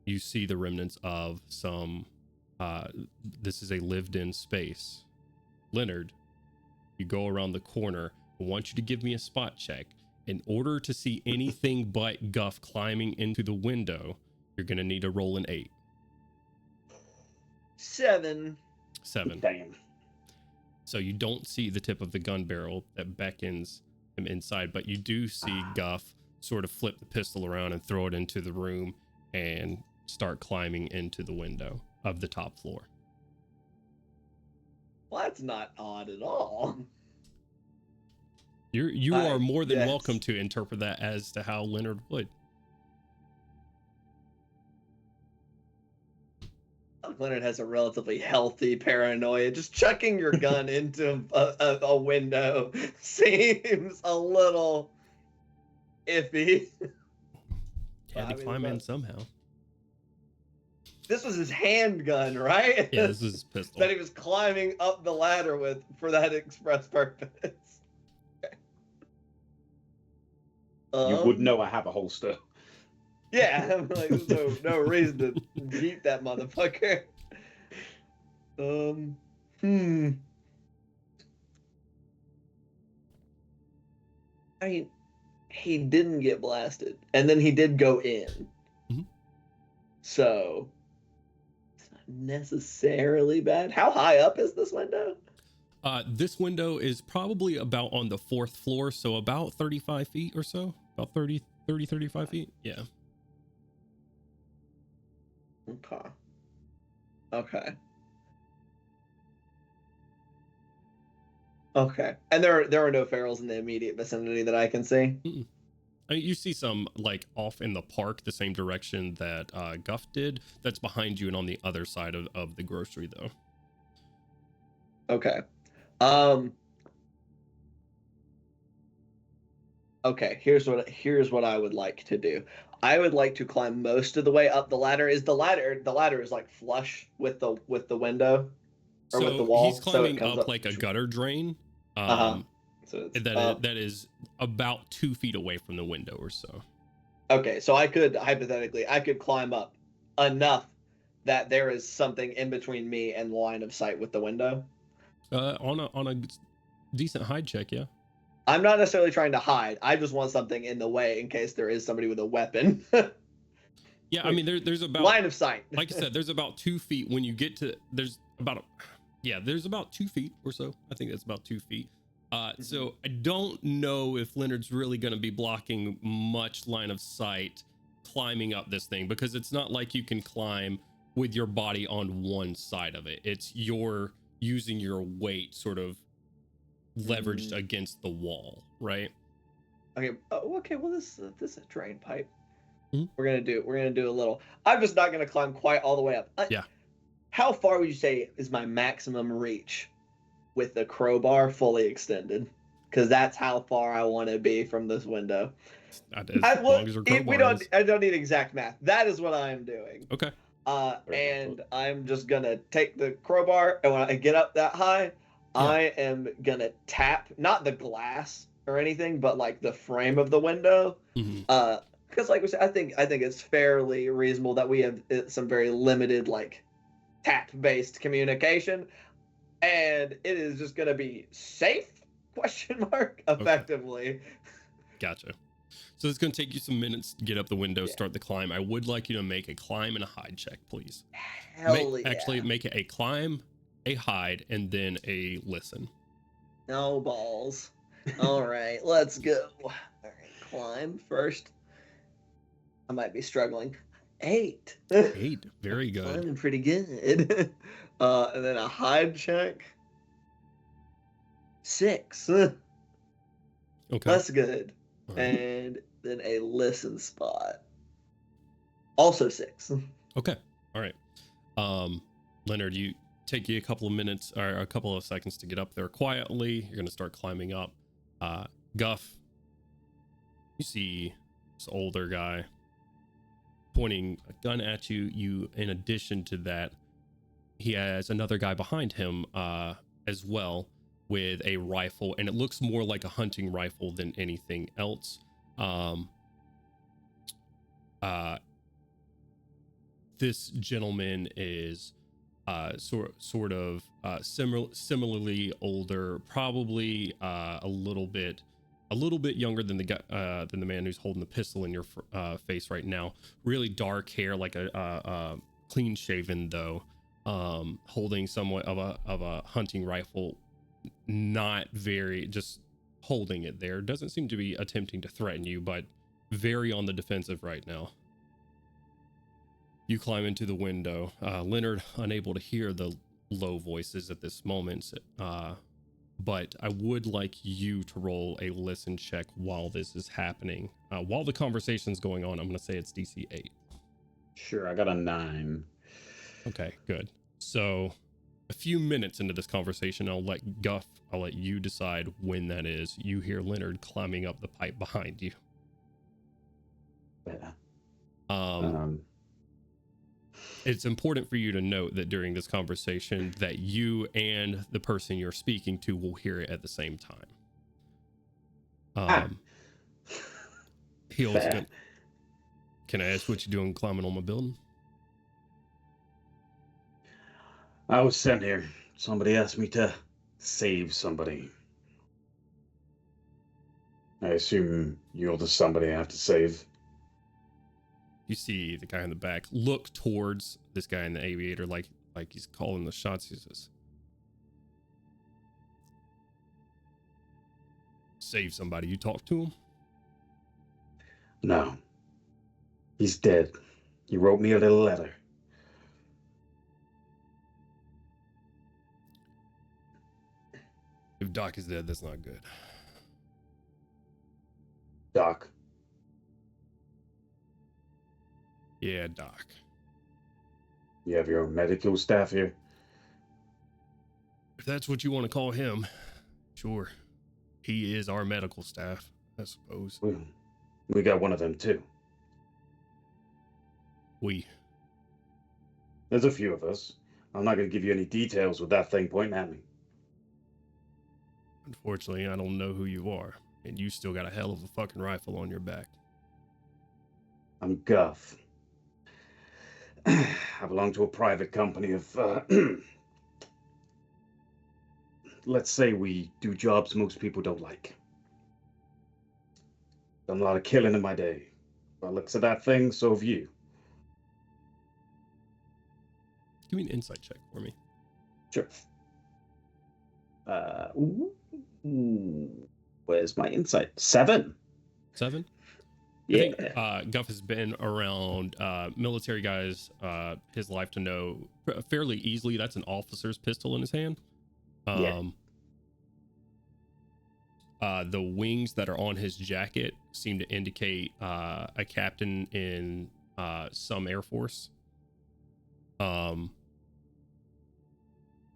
you see the remnants of some this is a lived-in space. Leonard, you go around the corner. I want you to give me a spot check. In order to see anything but Guff climbing into the window, you're going to need to roll an 8. 7. Damn. So you don't see the tip of the gun barrel that beckons him inside, but you do see Guff sort of flip the pistol around and throw it into the room and start climbing into the window of the top floor. Well, that's not odd at all. You are more than yes. welcome to interpret that as to how Leonard would. Leonard has a relatively healthy paranoia. Just chucking your gun into a window seems a little iffy. Had to climb in somehow. This was his handgun, right? Yeah, this is his pistol. That he was climbing up the ladder with for that express purpose. You would know I have a holster. Yeah, I'm like, there's no reason to keep that motherfucker. I mean, he didn't get blasted, and then he did go in. Mm-hmm. So, it's not necessarily bad. How high up is this window? This window is probably about on the 4th floor, so about 35 feet or so. About 35 feet. Yeah. Okay. And there are no ferals in the immediate vicinity that I can see. I mean, you see some like off in the park, the same direction that Guff did. That's behind you and on the other side of the grocery, though. Okay. Okay, here's what I would like to do. I would like to climb most of the way up the ladder. Is the ladder is like flush with the window or with the So wall, he's so it climbing comes up like a gutter drain. Uh-huh. So it's up. That is about 2 feet away from the window or so. Okay, so I could hypothetically climb up enough that there is something in between me and line of sight with the window. On a decent hide check, yeah. I'm not necessarily trying to hide. I just want something in the way in case there is somebody with a weapon. Yeah, I mean, there's about line of sight. Like I said, there's about 2 feet when you get to. There's about 2 feet or so. I think that's about 2 feet. So I don't know if Leonard's really going to be blocking much line of sight climbing up this thing, because it's not like you can climb with your body on one side of it. It's you're using your weight sort of leveraged against the wall, right? Okay. Oh, okay. Well, this is a drain pipe. Hmm? We're gonna do a little. I'm just not gonna climb quite all the way up. Yeah. How far would you say is my maximum reach with the crowbar fully extended? Because that's how far I want to be from this window. As long as your crowbar is. I don't need exact math. That is what I am doing. Okay. And I'm just gonna take the crowbar, and when I get up that high, I am gonna tap not the glass or anything, but like the frame of the window. Because like we said, I think it's fairly reasonable that we have some very limited like tap-based communication, and it is just gonna be safe question mark effectively. Okay. Gotcha. So it's going to take you some minutes to get up the window, start the climb. I would like you to make a climb and a hide check, please. Actually, make it a climb, a hide, and then a listen. No balls. All right, let's go. All right, climb first. I might be struggling. 8. 8, very good. Climbing pretty good. And then a hide check. 6. Okay. That's good. All right. And then a listen spot. Also 6. Okay. All right. Leonard, you take you a couple of minutes or a couple of seconds to get up there quietly. You're going to start climbing up. Guff, you see this older guy pointing a gun at you. In addition to that, he has another guy behind him as well with a rifle, and it looks more like a hunting rifle than anything else. This gentleman is similarly older, probably a little bit younger than the guy than the man who's holding the pistol in your face right now. Really dark hair, like a clean shaven though, holding somewhat of a hunting rifle, not very, just holding it there. Doesn't seem to be attempting to threaten you, but very on the defensive right now. You climb into the window. Leonard, unable to hear the low voices at this moment, but I would like you to roll a listen check while this is happening. While the conversation's going on, I'm going to say it's DC 8. Sure, I got a 9. Okay, good. So a few minutes into this conversation, I'll let you decide when that is. You hear Leonard climbing up the pipe behind you. Yeah. It's important for you to note that during this conversation that you and the person you're speaking to will hear it at the same time. Can I ask what you're doing climbing on my building? I was sent here. Somebody asked me to save somebody. I assume you're the somebody I have to save. You see the guy in the back look towards this guy in the aviator like he's calling the shots. He says, save somebody. You talk to him? No. He's dead. He wrote me a little letter. If Doc is dead, that's not good. Doc, Yeah, Doc. You have your own medical staff here? If that's what you want to call him, sure. He is our medical staff, I suppose. We got one of them too. There's a few of us. I'm not going to give you any details with that thing pointing at me. Unfortunately, I don't know who you are, and you still got a hell of a fucking rifle on your back. I'm Guff. I belong to a private company of, let's say we do jobs most people don't like. Done a lot of killing in my day. By the looks of that thing, so have you. Give me an insight check for me. Sure. Where's my insight? 7. 7? Yeah. I think Guff has been around military guys his life to know fairly easily that's an officer's pistol in his hand. Yeah. The wings that are on his jacket seem to indicate a captain in some Air Force.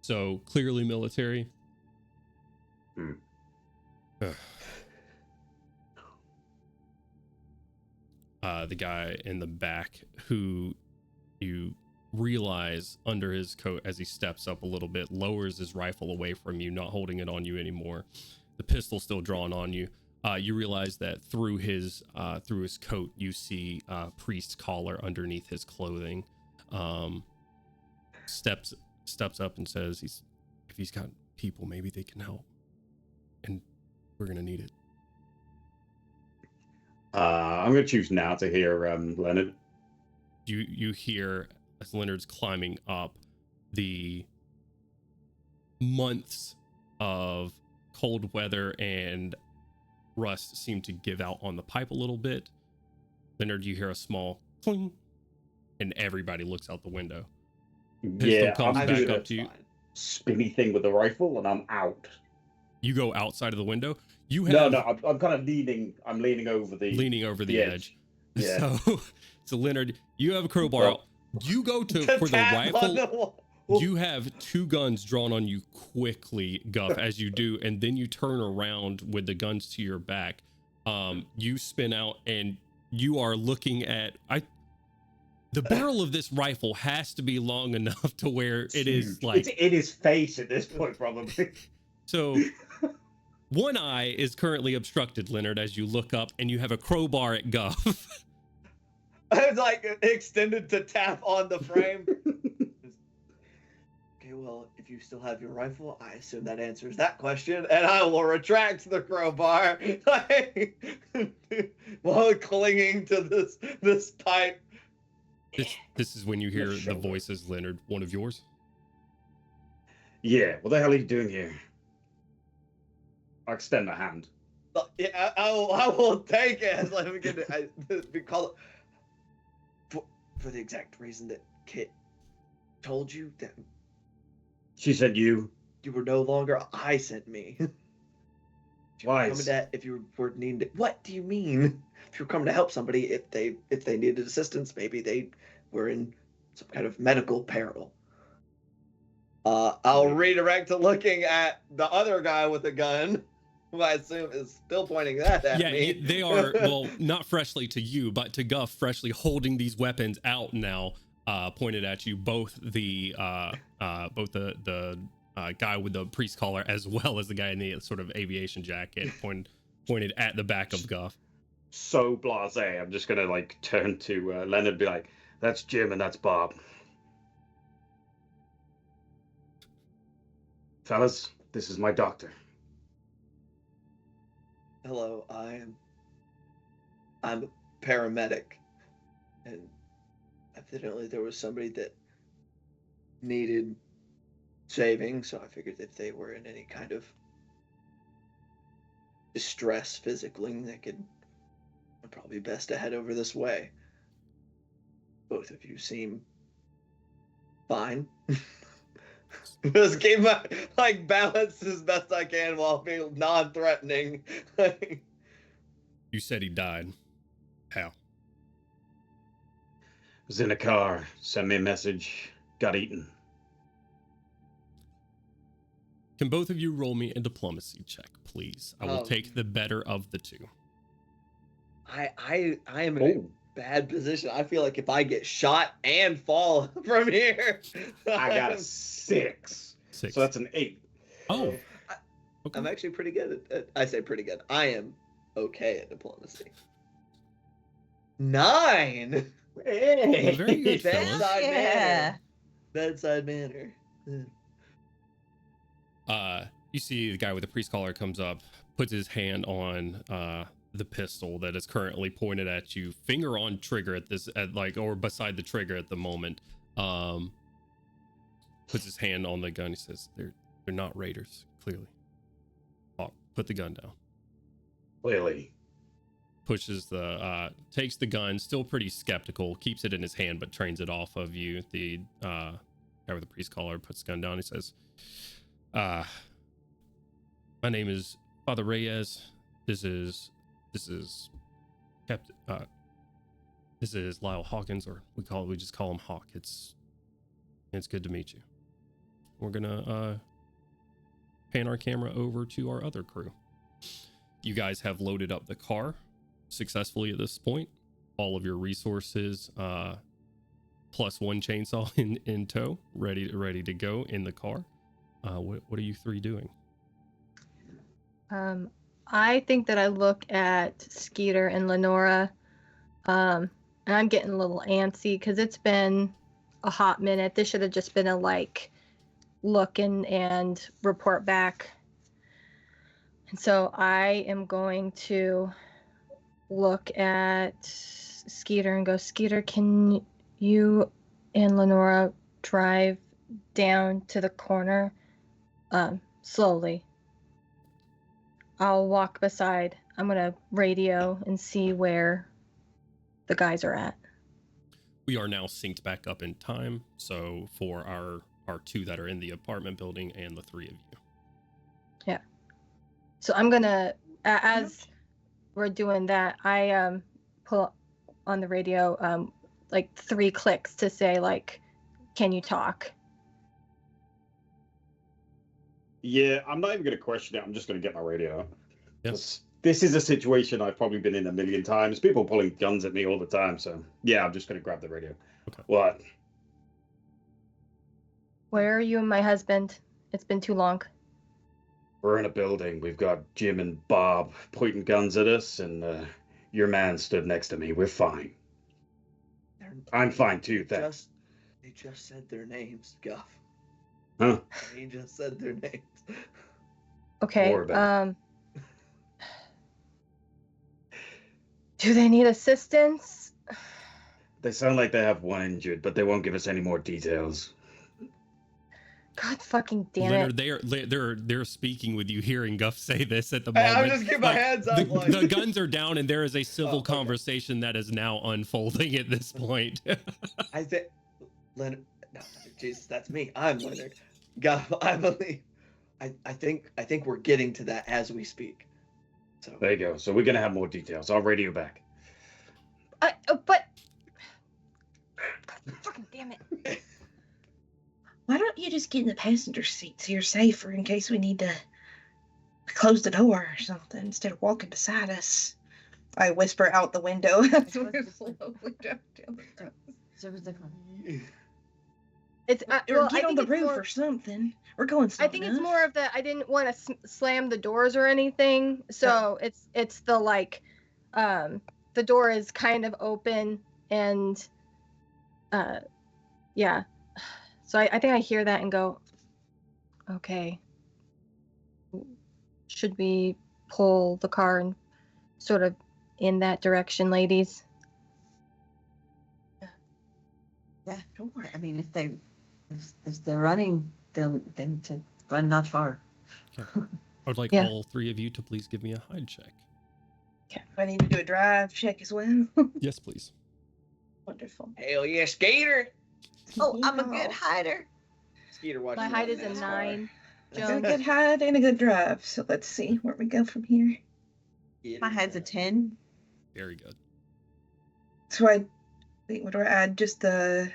So clearly military. The guy in the back who you realize under his coat as he steps up a little bit, lowers his rifle away from you, not holding it on you anymore. The pistol still drawn on you. You realize that through his coat, you see priest's collar underneath his clothing. Steps up and says, if he's got people, maybe they can help, and we're gonna need it. I'm gonna choose now to hear Leonard. You hear as Leonard's climbing up, the months of cold weather and rust seem to give out on the pipe a little bit. Leonard, you hear a small cling, and everybody looks out the window. Pistol comes back up to you. Spinny thing with the rifle, and I'm out. You go outside of the window. You have I'm kind of leaning. I'm leaning over the edge. Yeah. So Leonard, you have a crowbar. Well, you go for the rifle. You have 2 guns drawn on you quickly, Guff, as you do, and then you turn around with the guns to your back. You spin out, and you are looking at the barrel of this rifle has to be long enough to where it is like it's in his face at this point, probably. So one eye is currently obstructed, Leonard, as you look up, and you have a crowbar at Guff. It's like extended to tap on the frame. Okay, well, if you still have your rifle, I assume that answers that question, and I will retract the crowbar while clinging to this pipe. This is when you hear the voices, Leonard. One of yours? Yeah, what the hell are you doing here? I extend my hand. Yeah, I will take it. Let me get it. We call it for the exact reason that Kit told you that. She said you. You were no longer. I sent me. Why? If you were needing to, what do you mean? If you were coming to help somebody, if they needed assistance, maybe they were in some kind of medical peril. I'll redirect to looking at the other guy with a gun, who I assume is still pointing that at me. Yeah, they are, well, not freshly to you, but to Guff, freshly holding these weapons out now, pointed at you, both the guy with the priest collar as well as the guy in the sort of aviation jacket pointed at the back of Guff. So blasé. I'm just gonna like turn to Leonard and be like, "That's Jim and that's Bob." Fellas, this is my doctor. Hello, I'm a paramedic, and evidently there was somebody that needed saving, so I figured if they were in any kind of distress physically, it'd probably be best to head over this way. Both of you seem fine. Just keep my balance as best I can while being non-threatening. You said he died. How? Was in a car. Sent me a message. Got eaten. Can both of you roll me a diplomacy check, please? I will Oh. take the better of the two. I am in a bad position. I feel like if I get shot and fall from here, I got a 6. 6. So that's an 8. Oh. I- Okay. I'm actually pretty good at I say pretty good. I am okay at diplomacy. 9. Hey. Very good, fellas. Bedside Yeah. manner. Bedside manner. You see the guy with the priest collar comes up, puts his hand on the pistol that is currently pointed at you, finger on trigger or beside the trigger at the moment. Puts his hand on the gun. He says, "They're not raiders, clearly." Hawk, put the gun down. Clearly. Pushes takes the gun, still pretty skeptical, keeps it in his hand, but trains it off of you. The guy with the priest collar puts the gun down. He says, "My name is Father Reyes. This is Captain. This is Lyle Hawkins, or we just call him Hawk. It's good to meet you. We're gonna pan our camera over to our other crew. You guys have loaded up the car successfully at this point. All of your resources, plus one chainsaw in tow, ready to go in the car. What are you three doing?" I think that I look at Skeeter and Lenora, and I'm getting a little antsy because it's been a hot minute. This should have just been a look and report back. And so I am going to look at Skeeter and go, "Skeeter, can you and Lenora drive down to the corner slowly? I'll walk beside. I'm going to radio and see where the guys are at." We are now synced back up in time. So for our two that are in the apartment building and the three of you. Yeah. So I'm going to, as we're doing that, I pull on the radio 3 clicks to say, "Can you talk?" Yeah, I'm not even going to question it. I'm just going to get my radio out. Yeah. 'Cause this is a situation I've probably been in a million times. People pulling guns at me all the time. So, yeah, I'm just going to grab the radio. Okay. What? "Where are you and my husband? It's been too long." We're in a building. We've got Jim and Bob pointing guns at us, and your man stood next to me. We're fine. I'm fine too, thanks. They just said their names, Guff. Huh? They just said their names. Okay. More about Do they need assistance? They sound like they have one injured, but they won't give us any more details. God fucking damn Leonard, it. they're speaking with you, hearing Guff say this at the Hey, moment. I'm just getting my hands up. The guns are down, and there is a civil okay. conversation that is now unfolding at this point. I think Leonard. No, Jesus, that's me. I'm Leonard. Guff, I believe. I think we're getting to that as we speak. So There you go. So we're gonna have more details. I'll radio back. But God fucking damn it. Why don't you just get in the passenger seat so you're safer in case we need to close the door or something instead of walking beside us? I whisper out the window as we're slowly down the stairs. It's Or well, I get on think the it's roof more, or something. We're going I slow think it's enough. more of the I didn't want to slam the doors or anything. So it's the the door is kind of open and yeah. So I think I hear that and go, okay. Should we pull the car and sort of in that direction, ladies? Yeah, sure. I mean, if they're running, then to run not far. I would like Yeah. all three of you to please give me a hide check. Okay. I need to do a drive check as well. Yes, please. Wonderful. hell yeah, Skeeter. Oh, I'm a good hider. Skeeter watches. My height is a 9. I got a good hide and a good drive. So let's see where we go from here. My hide's a 10. Very good. So I Wait, what do I add? Just the.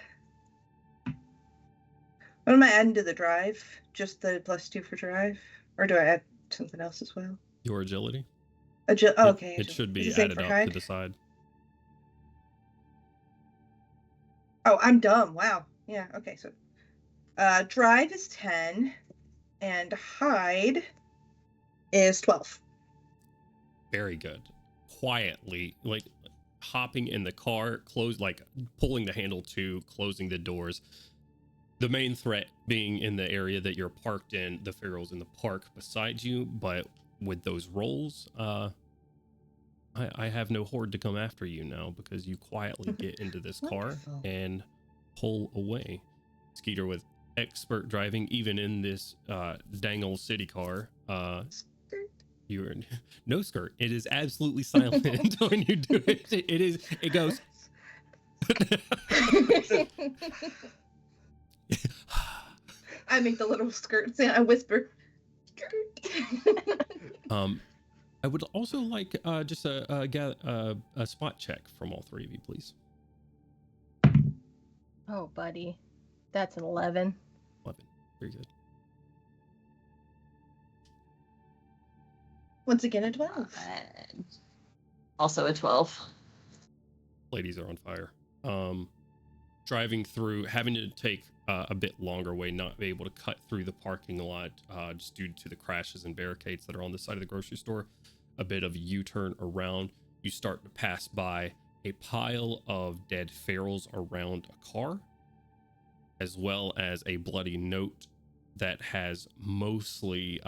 What am I adding to the drive? Just the +2 for drive? Or do I add something else as well? Your agility. Okay. It should Is be the same added for up hide? to the side. Oh, I'm dumb. Wow. Yeah, okay, so drive is 10 and hide is 12. Very good. Quietly, like hopping in the car, pulling the handle to, closing the doors. The main threat being in the area that you're parked in, the ferals in the park beside you, but with those rolls, I have no horde to come after you now because you quietly get into this car Wonderful. and pull away. Skeeter with expert driving, even in this dang old city car. You're no skirt. It is absolutely silent when you do it. It goes. I make the little skirt sound. I whisper. I would also like just a spot check from all three of you, please. Oh, buddy. That's an 11. 11. Very good. Once again, a 12. Also a 12. Ladies are on fire. Driving through, having to take a bit longer way, not be able to cut through the parking lot just due to the crashes and barricades that are on the side of the grocery store. A bit of a U-turn around. You start to pass by a pile of dead ferals around a car, as well as a bloody note that has mostly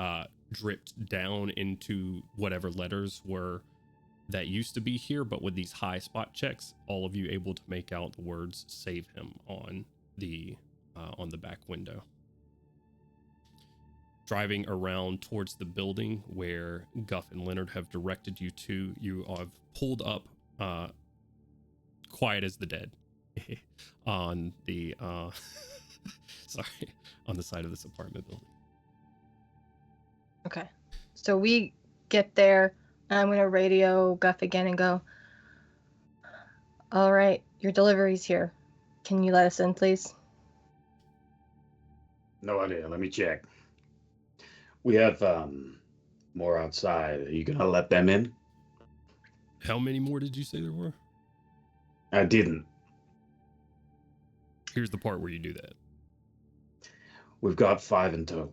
dripped down into whatever letters were that used to be here, but with these high spot checks, all of you able to make out the words "save him" on the back window. Driving around towards the building where Guff and Leonard have directed you to, you have pulled up quiet as the dead on the on the side of this apartment building. Okay. So we get there. I'm going to radio Guff again and go, all right, your delivery's here. Can you let us in, please? No idea. Let me check. We have more outside. Are you gonna let them in? How many more did you say there were? I didn't. Here's the part where you do that. We've got 5 in total.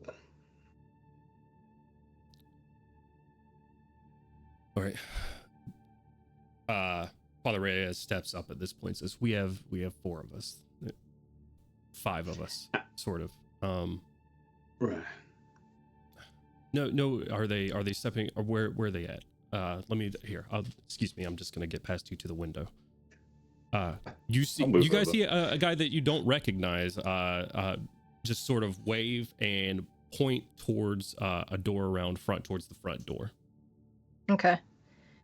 All right. Father Reyes steps up at this point and says, we have 4 of us. 5 of us, sort of. Right. No, are they stepping, or where are they at? Excuse me, I'm just gonna get past you to the window. You guys see a guy that you don't recognize, just sort of wave and point towards a door around front, towards the front door. Okay.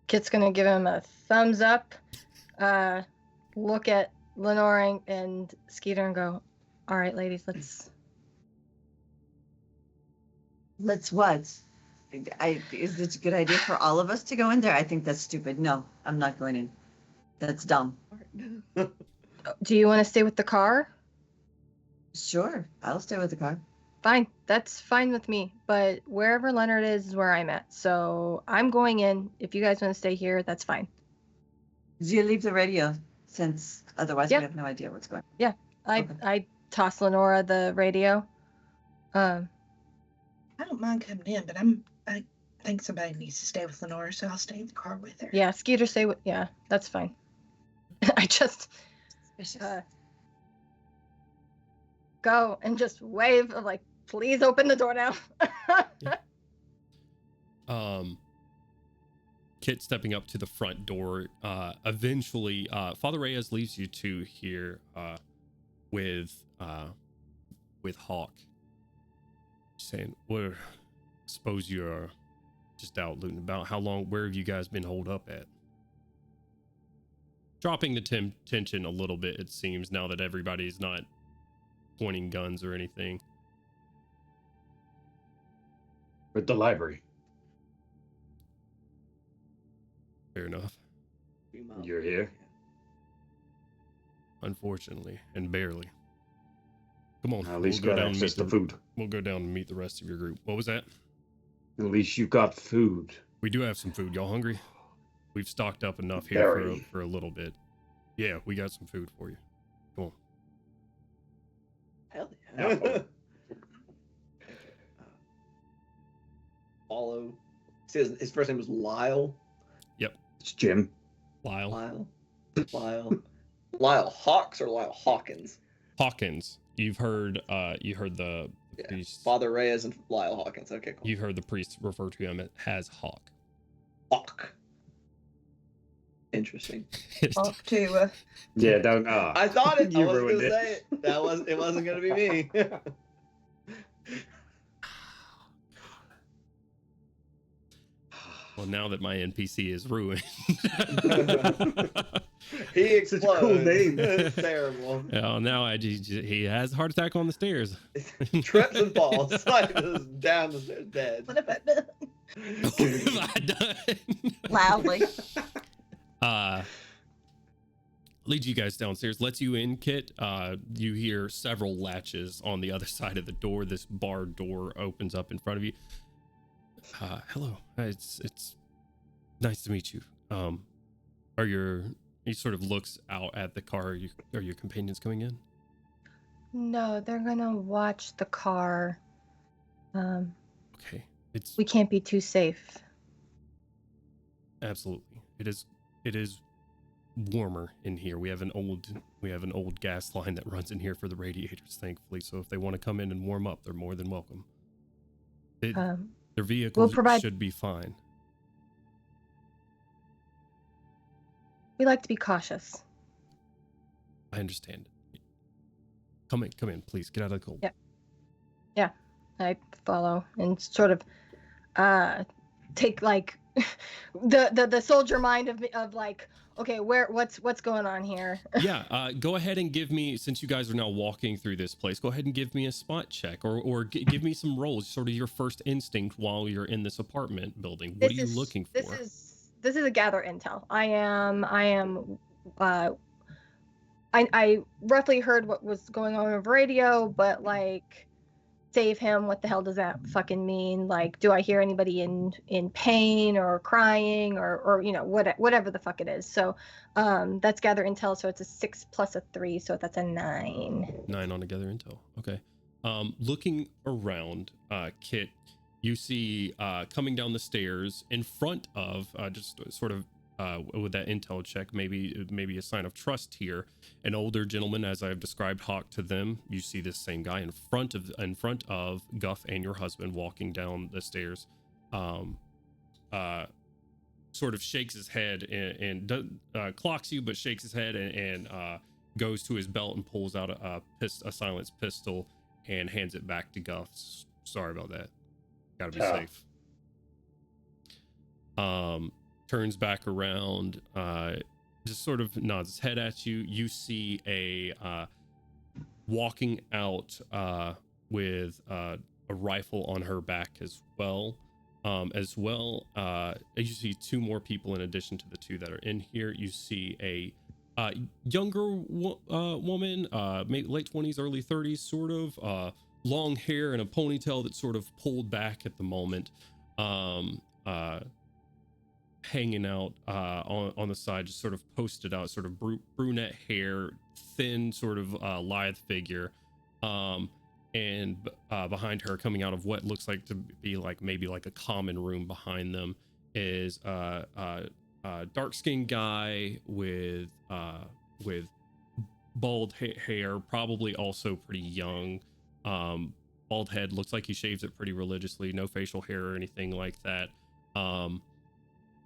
Kit's going to give him a thumbs up, look at Lenore and Skeeter and go, all right, ladies, let's... Let's what? Is it a good idea for all of us to go in there? I think that's stupid. No, I'm not going in. That's dumb. Do you want to stay with the car? Sure, I'll stay with the car. Fine, that's fine with me. But wherever Leonard is where I'm at. So I'm going in. If you guys want to stay here, that's fine. Do you leave the radio? Since otherwise Yeah. we have no idea what's going on. Yeah, I toss Lenora the radio. I don't mind coming in, but I think somebody needs to stay with Lenore, so I'll stay in the car with her. Yeah, Skeeter, stay with... Yeah, that's fine. I just go and just wave of like, please open the door now. Kit stepping up to the front door. Eventually, Father Reyes leaves you two here with Hawk, saying, "Well, suppose you're just out looting about. How long? Where have you guys been holed up at?" Dropping the tension a little bit, it seems, now that everybody's not pointing guns or anything. At the library. Fair enough. You're here? unfortunately, and barely. Come on, At least we'll you go got down and access meet to the food. We'll go down and meet the rest of your group. What was that? At least you got food. We do have some food. Y'all hungry? We've stocked up enough here Very. for a little bit. Yeah, we got some food for you. Come on. Hell Yeah. yeah. Follow. See, his first name was Lyle. It's Jim. Lyle Lyle Hawks or Lyle Hawkins? Hawkins. You heard the Yeah. priest. Father Reyes and Lyle Hawkins. Okay, cool. You heard the priest refer to him as Hawk. Hawk. Interesting. Off to Yeah, don't. I thought it. I You wasn't ruined gonna it. say it. It wasn't gonna be me. Well, now that my NPC is ruined. He explodes. Such a cool name. It's terrible. Oh, now he has a heart attack on the stairs. Trips and falls. Like just down the stairs, dead. what have I done? What have I done? Loudly. Leads you guys downstairs, lets you in, Kit. You hear several latches on the other side of the door. This barred door opens up in front of you. Hello. It's nice to meet you. He sort of looks out at the car. Are your companions coming in? No, they're gonna watch the car. Okay. We can't be too safe. Absolutely. It is warmer in here. We have an old gas line that runs in here for the radiators, thankfully. So if they want to come in and warm up, they're more than welcome. Their vehicles should be fine. We like to be cautious. I understand. Come in, please. Get out of the cold. Yeah. I follow and sort of take like the soldier mind of like, okay, what's going on here? Yeah, go ahead and give me, since you guys are now walking through this place, go ahead and give me a spot check or give me some rolls, sort of your first instinct while you're in this apartment building. What are you looking for? This is a gather intel. I roughly heard what was going on over radio, but like, save him, what the hell does that fucking mean? Like, do I hear anybody in pain or crying or whatever the fuck it is? So that's gather intel, so it's a 6 plus a 3, so that's a 9. 9 on together intel. Okay. Looking around, Kit, you see coming down the stairs in front of just sort of with that intel check, maybe a sign of trust here, an older gentleman, as I've described Hawk to them. You see this same guy in front of Guff and your husband walking down the stairs. Sort of shakes his head and clocks you, but shakes his head and goes to his belt and pulls out a silenced pistol and hands it back to Guff. Sorry about that. Gotta be safe. Turns back around, just sort of nods his head at you. You see a walking out with a rifle on her back as well. You see 2 more people in addition to the 2 that are in here. You see a younger woman, maybe late 20s, early 30s, sort of long hair and a ponytail that's sort of pulled back at the moment. Hanging out on the side, just sort of posted out, sort of brunette hair, thin, sort of lithe figure, and behind her, coming out of what looks like to be like maybe like a common room behind them, is a dark-skinned guy with bald hair, probably also pretty young. Bald head, looks like he shaves it pretty religiously, no facial hair or anything like that.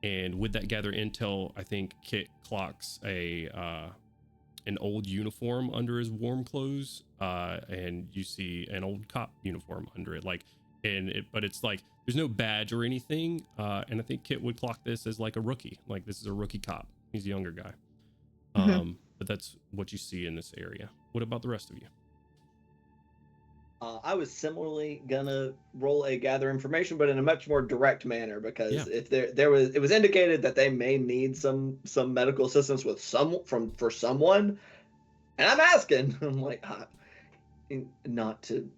And with that gather intel, I think Kit clocks an old uniform under his warm clothes, and you see an old cop uniform under it. But it's like there's no badge or anything. And I think Kit would clock this as like a rookie. Like, this is a rookie cop. He's a younger guy. But that's what you see in this area. What about the rest of you? I was similarly gonna roll a gather information, but in a much more direct manner, because if it was indicated that they may need some medical assistance with for someone, And I'm asking. I'm like, not to.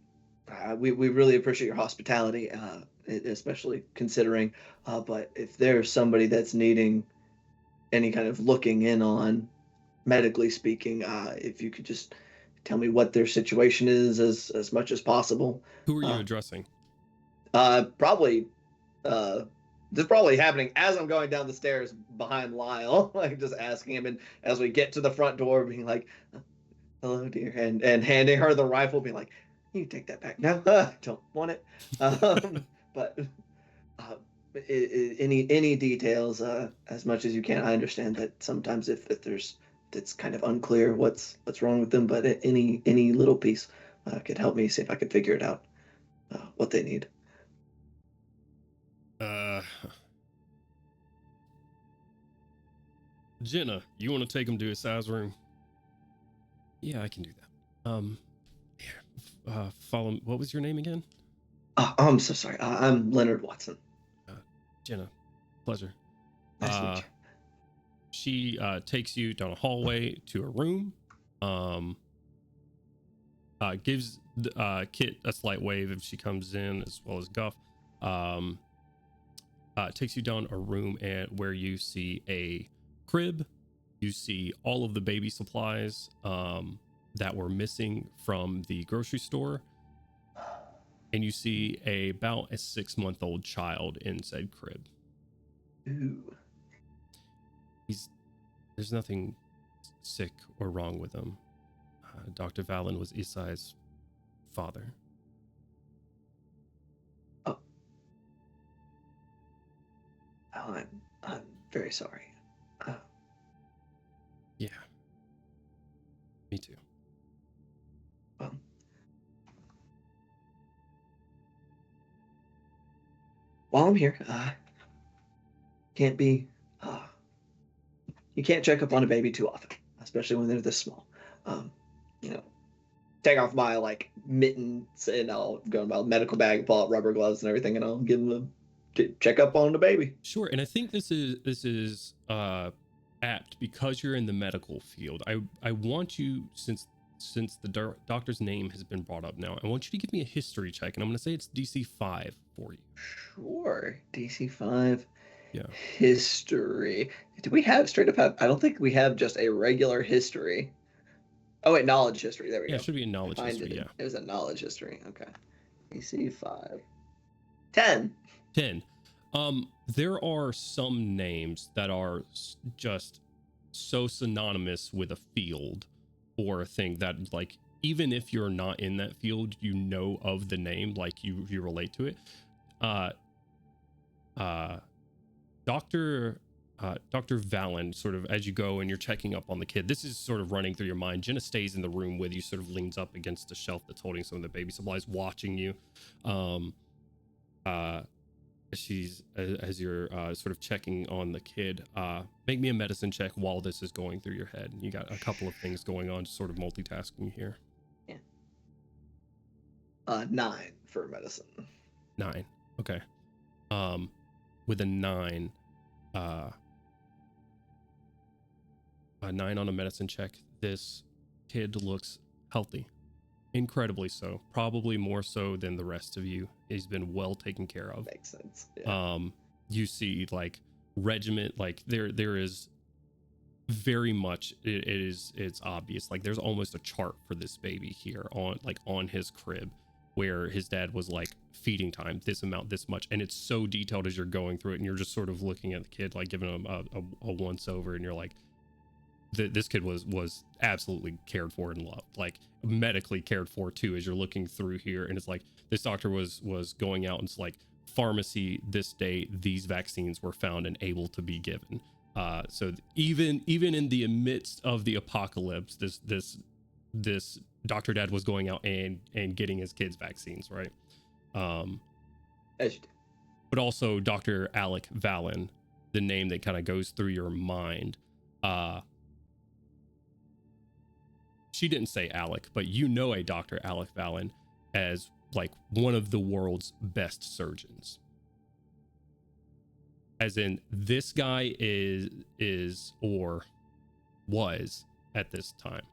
We really appreciate your hospitality, especially considering. But if there's somebody that's needing any kind of looking in on, medically speaking, if you could just tell me what their situation is as much as possible. Who are you addressing? Probably. This is probably happening as I'm going down the stairs behind Lyle, like just asking him, and as we get to the front door, being like, "Hello, dear," and handing her the rifle, being like, "You take that back now. I don't want it." But any details, as much as you can. I understand that sometimes if there's it's kind of unclear what's wrong with them, but any little piece could help me see if I could figure it out, what they need. Jenna, you want to take him to his size room? Yeah, I can do that. Here, follow. What was your name again? I'm so sorry. I'm Leonard Watson. Jenna, pleasure. Nice to meet you. She takes you down a hallway to a room. Gives Kit a slight wave if she comes in, as well as Guff. Takes you down a room and where you see a crib. You see all of the baby supplies that were missing from the grocery store, and you see about a 6-month-old child in said crib. Ooh. There's nothing sick or wrong with him. Dr. Valen was Isai's father. Oh. Oh, I'm very sorry. Yeah. Me too. Well, while I'm here, can't be, you can't check up on a baby too often, especially when they're this small. Take off my mittens, and I'll go in my medical bag, pull out rubber gloves and everything, and I'll give them to check up on the baby. Sure, and I think this is apt because you're in the medical field. I want you, since the doctor's name has been brought up now, I want you to give me a history check, and I'm going to say it's DC 5 for you. Sure, DC 5. Yeah. History. Do we have straight up? I don't think we have just a regular history. Oh wait, knowledge history. There we go. Yeah, it should be a knowledge history. Yeah, it was a knowledge history. Okay. DC 5. 10. 10. There are some names that are just so synonymous with a field or a thing that, even if you're not in that field, you know of the name, you relate to it. Dr. Valen, sort of as you go and you're checking up on the kid, this is sort of running through your mind. Jenna stays in the room with you, sort of leans up against the shelf that's holding some of the baby supplies, watching you. As you're sort of checking on the kid, make me a medicine check while this is going through your head. You got a couple of things going on, just sort of multitasking here. Yeah. 9 for medicine. 9. Okay. With a 9, a 9 on a medicine check, this kid looks healthy. Incredibly so. Probably more so than the rest of you. He's been well taken care of. Makes sense. Yeah. You see regiment, there is very much, it's obvious. There's almost a chart for this baby here on his crib, where his dad was feeding time, this amount, this much, and it's so detailed as you're going through it, and you're just sort of looking at the kid, giving him a once over, and you're like, this kid was absolutely cared for and loved, medically cared for too, as you're looking through here. And it's this doctor was going out, and it's pharmacy this day, these vaccines were found and able to be given. So even in the midst of the apocalypse, this Dr. Dad was going out and getting his kids vaccines, right? As you do. But also Dr. Alec Valen, the name that kind of goes through your mind. She didn't say Alec, but you know a Dr. Alec Valen as one of the world's best surgeons. As in, this guy is or was at this time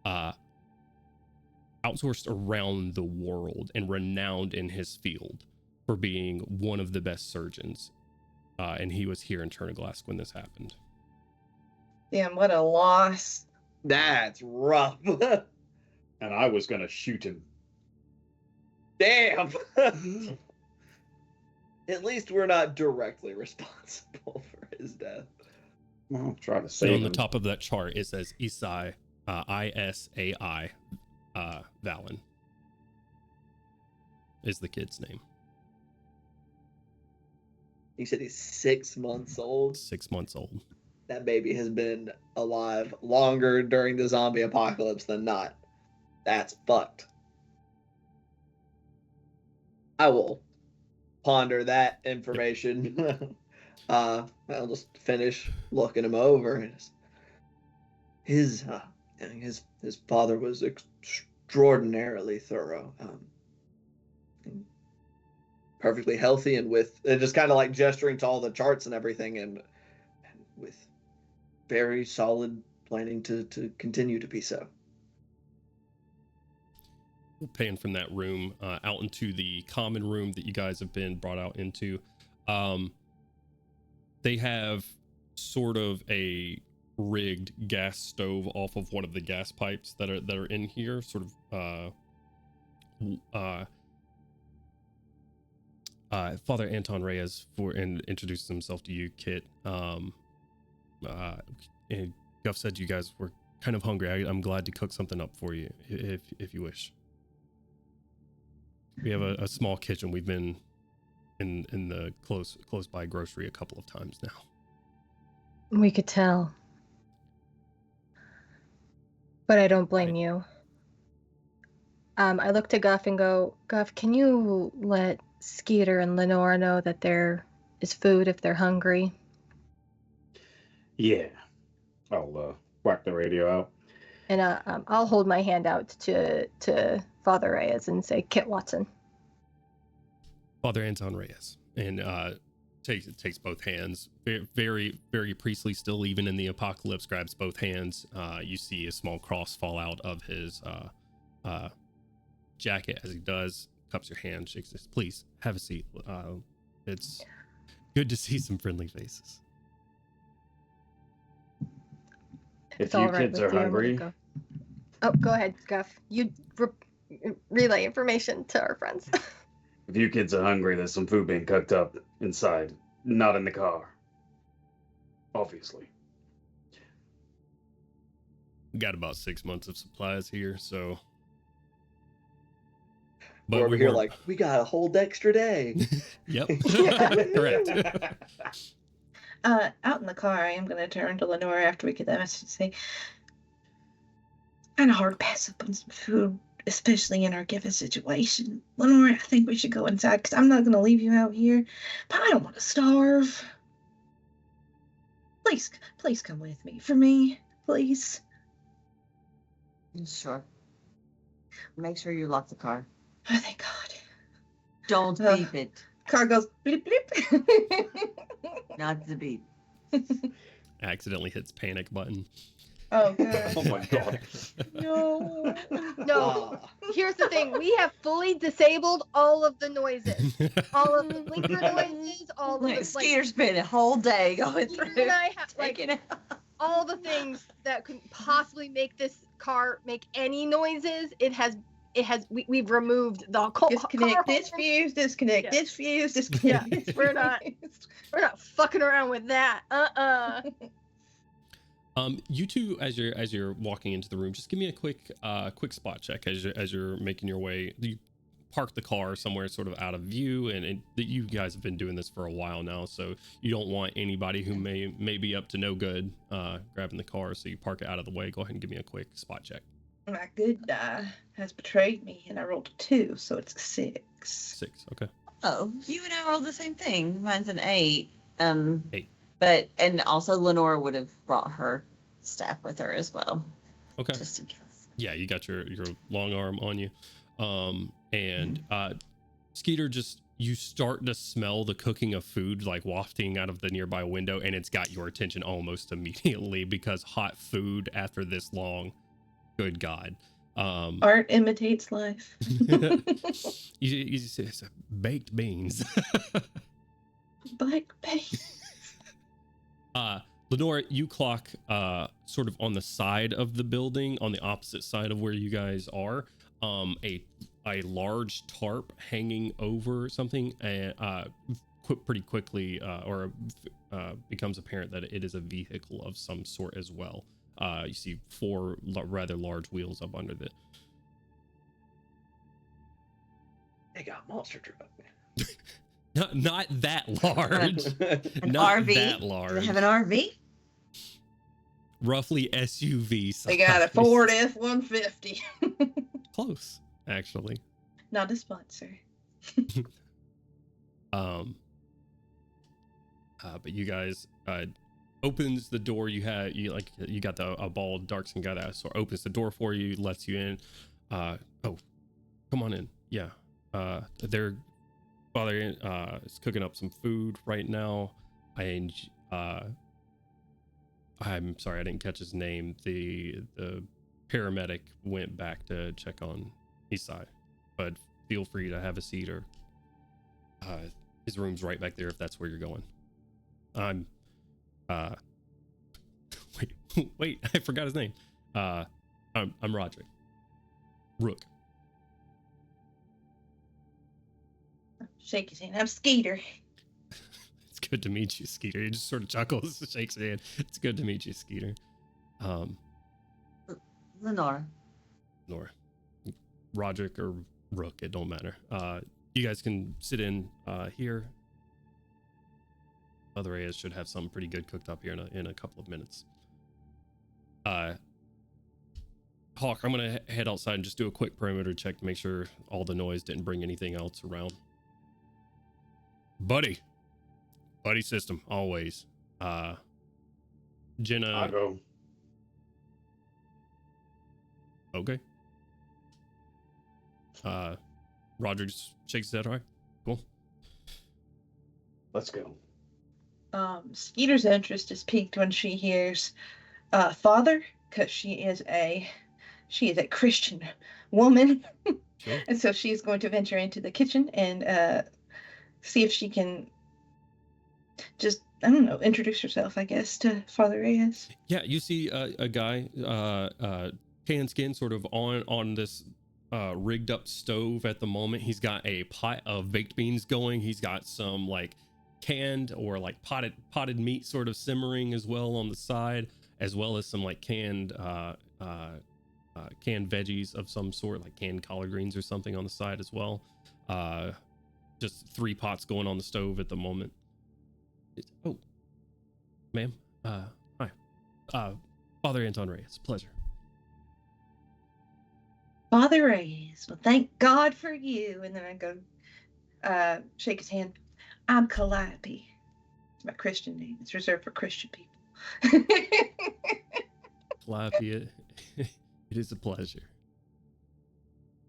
outsourced around the world and renowned in his field for being one of the best surgeons. And he was here in Chernoglask when this happened. Damn, what a loss. That's rough. And I was gonna shoot him. Damn. At least we're not directly responsible for his death. I'll try to So save on the him. top of that chart, it says Isai, Isai, Valen is the kid's name. He said he's 6 months old. 6 months old. That baby has been alive longer during the zombie apocalypse than not. That's fucked. I will ponder that information. I'll just finish looking him over. And his father was extraordinarily thorough, perfectly healthy, and with just kind of like gesturing to all the charts and everything, and with very solid planning to continue to be so. We'll pan from that room out into the common room that you guys have been brought out into. They have sort of a rigged gas stove off of one of the gas pipes that are in here, sort of Father Anton Reyes and introduces himself to you, Kit. And Guff said you guys were kind of hungry. I'm glad to cook something up for you if you wish. We have a small kitchen. We've been in the close by grocery a couple of times now. We could tell. But I don't blame you. I look to Guff and go, Guff, can you let Skeeter and Lenora know that there is food if they're hungry? Yeah. I'll whack the radio out. And I'll hold my hand out to Father Reyes and say, Kit Watson. Father Anton Reyes, and takes both hands. Very, very priestly still, even in the apocalypse. Grabs both hands. You see a small cross fall out of his jacket as he does. Cups your hand, shakes this. Please have a seat. It's good to see some friendly faces. If you kids are hungry, Oh, go ahead, Guff. You relay information to our friends. if you kids are hungry, there's some food being cooked up inside, not in the car. Obviously. We got about 6 months of supplies here, so. We're over here weren't- like, we got a whole extra day. Yep. Correct. Out in the car, I am going to turn to Lenora after we get that message and say, kind of hard to pass up on some food, especially in our given situation. Lenora, I think we should go inside because I'm not going to leave you out here, but I don't want to starve. Please come with me. For me, please. Sure. Make sure you lock the car. Oh, thank God. Don't beep it. Car goes bleep bleep. Not the beep. Accidentally hits panic button. Oh, God. Oh my god. No. No, Ah. here's the thing. We have fully disabled all of the noises. All of the blinker noises, all of the, like, Skeeter spent a whole day going Skeeter through. and I have, like, Taking it out. all the things that could possibly make this car make any noises. We've removed the Disconnect car this holder. fuse, disconnect Yeah. this fuse, disconnect Yeah, this we're not- fuse. We're not fucking around with that. You two, as you're walking into the room, just give me a quick spot check as you're making your way. You park the car somewhere sort of out of view, and you guys have been doing this for a while now, so you don't want anybody who may be up to no good grabbing the car. So you park it out of the way. Go ahead and give me a quick spot check. My good die has betrayed me, and I rolled a 2, so it's a 6. 6. Okay. Oh, you and I rolled the same thing. Mine's an 8. 8. But and also Lenora would have brought her staff with her as well, Okay. just in case. Yeah, you got your long arm on you. And Skeeter, just you start to smell the cooking of food like wafting out of the nearby window, and it's got your attention almost immediately because hot food after this long Good God. Art imitates life. You say baked beans. Black beans. Lenore, you clock sort of on the side of the building, on the opposite side of where you guys are, a large tarp hanging over something, and pretty quickly becomes apparent that it is a vehicle of some sort as well. You see 4 rather large wheels up under it. They got monster truck. Not that large. An Not RV? that Do large. they have an RV? Roughly SUV size. They got a Ford F-150. Close, actually. Not a sponsor. But you guys opens the door. You got a bald dark skin guy that sort of opens the door for you, lets you in. Oh, come on in. Yeah. Their father is cooking up some food right now, and I'm sorry I didn't catch his name. The paramedic went back to check on Isai, but feel free to have a seat, or his room's right back there if that's where you're going. I'm wait, I forgot his name. I'm Roderick. Rook. Shake his hand. I'm Skeeter. It's good to meet you, Skeeter. He just sort of chuckles, shakes his hand. It's good to meet you, Skeeter. Lenore. Nora. Roderick or Rook, it don't matter. You guys can sit in here. Other areas should have something pretty good cooked up here in a couple of minutes. Hawk, I'm gonna head outside and just do a quick perimeter check to make sure all the noise didn't bring anything else around. Buddy system, always. Jenna. I go. Okay. Roger just shakes his head. All right, cool. Let's go. Skeeter's interest is piqued when she hears father, because she is a Christian woman. Sure. And so she is going to venture into the kitchen and see if she can just, I don't know, introduce herself, I guess, to Father Reyes. Yeah, you see a guy, tan skin, sort of on this rigged up stove at the moment. He's got a pot of baked beans going. He's got some like canned or like potted meat sort of simmering as well on the side, as well as some like canned veggies of some sort, like canned collard greens or something on the side as well. Just 3 pots going on the stove at the moment. Oh, ma'am. Hi. Father Anton Reyes. Pleasure. Father Reyes, well, thank God for you. And then I go shake his hand. I'm Calliope. It's my Christian name. It's reserved for Christian people. Calliope, it is a pleasure.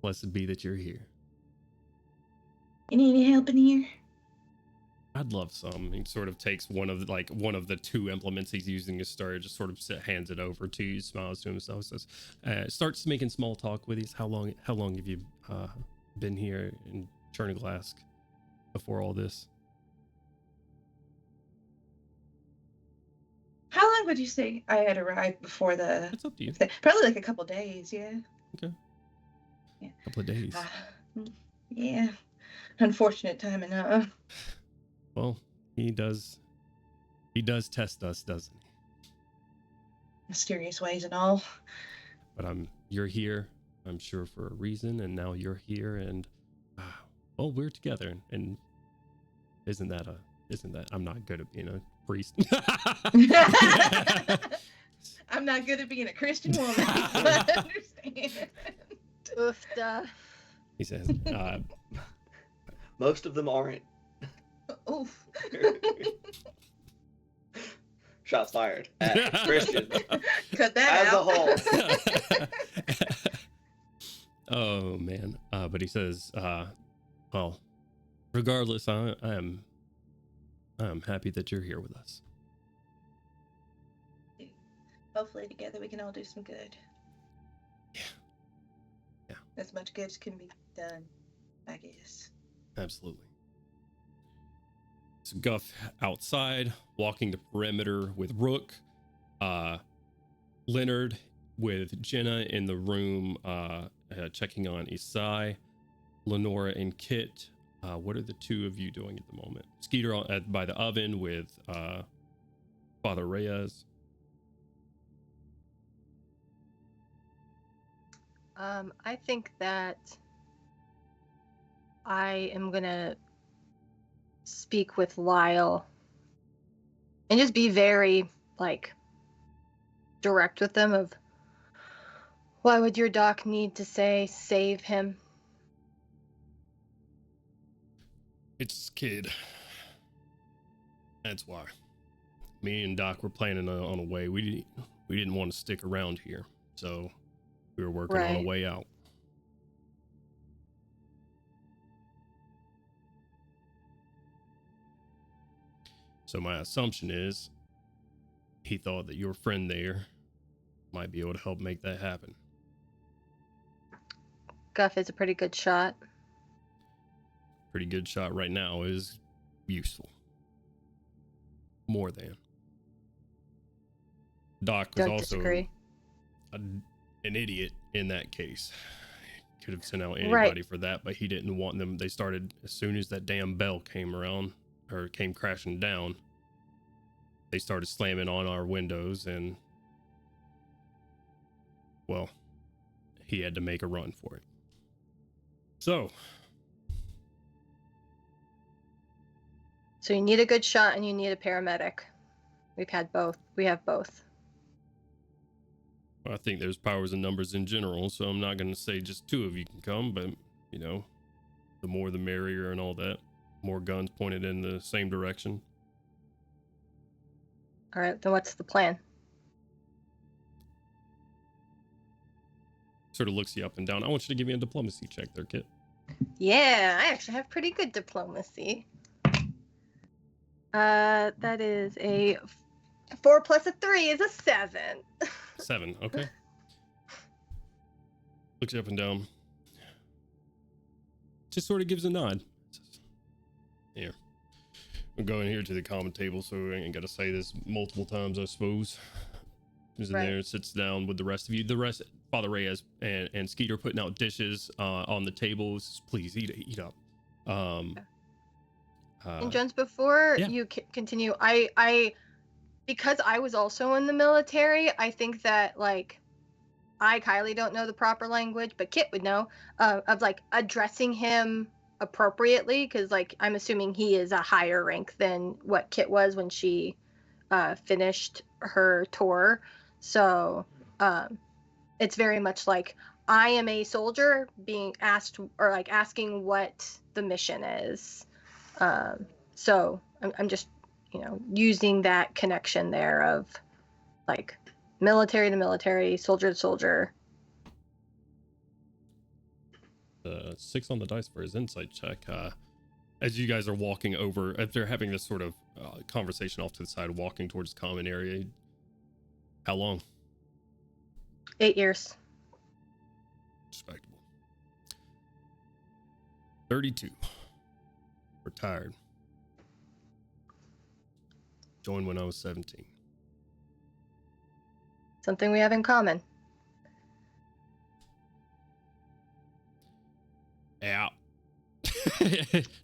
Blessed be that you're here. You need any help in here? I'd love some. He sort of takes one of the 2 implements he's using to start, just sort of hands it over to you, smiles to himself, says, starts making small talk with you. How long have you been here in Cherniglask before all this? How long would you say I had arrived before the... It's up to you. Probably like a couple days, yeah. Okay. Yeah. A couple of days. Yeah. Unfortunate timing, Well, he does test us, doesn't he? Mysterious ways and all. But you're here, I'm sure, for a reason, and now you're here, and well, we're together, and isn't that I'm not good at being a priest. I'm not good at being a Christian woman. I understand. Oofda. He says, Most of them aren't. Oof. Shots fired at Christian Cut that as out. a whole. oh man. But he says, well, regardless, I am happy that you're here with us. Hopefully together we can all do some good. as much good as can be done, I guess. Absolutely. So Guff outside, walking the perimeter with Rook. Leonard with Jenna in the room, checking on Isai. Lenora and Kit. What are the two of you doing at the moment? Skeeter by the oven with Father Reyes. I think that I am gonna speak with Lyle and just be very like direct with them of why would your doc need to say save him? It's his kid. That's why. Me and Doc were planning on a way. We didn't want to stick around here, so we were working on a Right. way out. So my assumption is he thought that your friend there might be able to help make that happen. Guff is a pretty good shot. Pretty good shot right now is useful. More than. Doc was Don't also disagree. an idiot in that case. Could have sent out anybody for that, but he didn't want them. They started as soon as that damn bell came around or came crashing down. They started slamming on our windows, and well, he had to make a run for it. So So you need a good shot and you need a paramedic. We've had both. We have both. I think there's powers and numbers in general, so I'm not going to say just two of you can come, but you know, the more the merrier and all that. More guns pointed in the same direction. All right, then what's the plan? Sort of looks you up and down. I want you to give me a diplomacy check there, Kit. Yeah, I actually have pretty good diplomacy. That is a 4 plus a 3 is a 7. 7, okay. Looks you up and down. Just sort of gives a nod. Says, here. I'm going here to the common table, so I ain't got to say this multiple times, I suppose. Who's in Right. there, sits down with the rest of you. The rest, Father Reyes and Skeeter putting out dishes on the tables. Please eat up. And Jones, before yeah. you continue, I because I was also in the military, I think that like Kylie don't know the proper language, but Kit would know of like addressing him appropriately, because like I'm assuming he is a higher rank than what Kit was when she finished her tour. So it's very much like I am a soldier being asked or like asking what the mission is. So I'm just, using that connection there of like military to military, soldier to soldier. 6 on the dice for his insight check. As you guys are walking over, if they're having this sort of conversation off to the side, walking towards the common area, how long? 8 years. Respectable. 32. Retired. Joined when I was 17. Something we have in common. Yeah.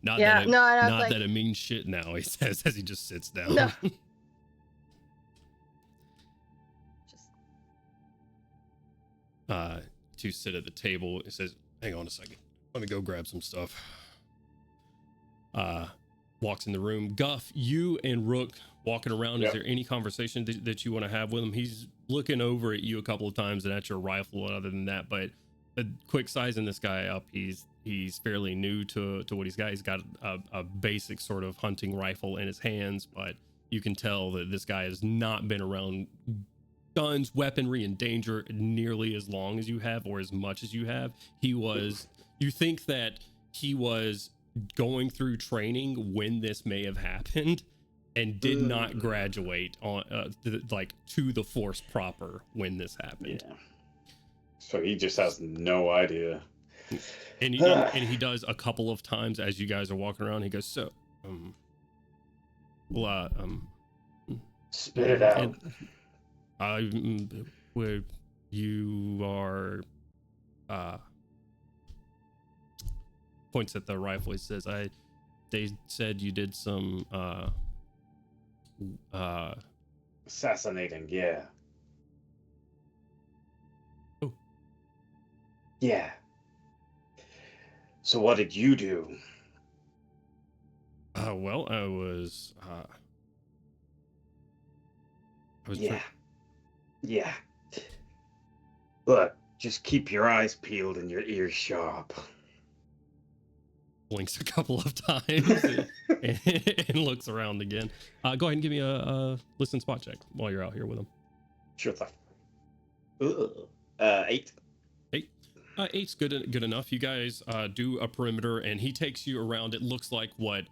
Not Yeah, that no, and I was not like, that it means shit now, he says as he just sits down. No. just To sit at the table, it says, hang on a second. Let me go grab some stuff. Walks in the room. Guff, you and Rook walking around. Yep. Is there any conversation that you want to have with him? He's looking over at you a couple of times and at your rifle, and other than that, but a quick sizing this guy up. He's fairly new to what he's got. He's got a basic sort of hunting rifle in his hands, but you can tell that this guy has not been around guns, weaponry, and danger nearly as long as you have, or as much as you have. You think that he was going through training when this may have happened and did not graduate on to the force proper when this happened. Yeah. So he just has no idea. And he does a couple of times as you guys are walking around. He goes, so, well, Spit it out. where you are, points at the rifle. He says, they said you did some, Assassinating, yeah. Oh. Yeah. So what did you do? Well, I was Yeah. Yeah. Look, just keep your eyes peeled and your ears sharp. blinks a couple of times and looks around again. Go ahead and give me a listen spot check while you're out here with him. Sure thing. 8. Eight's good enough. You guys do a perimeter, and he takes you around. It looks like what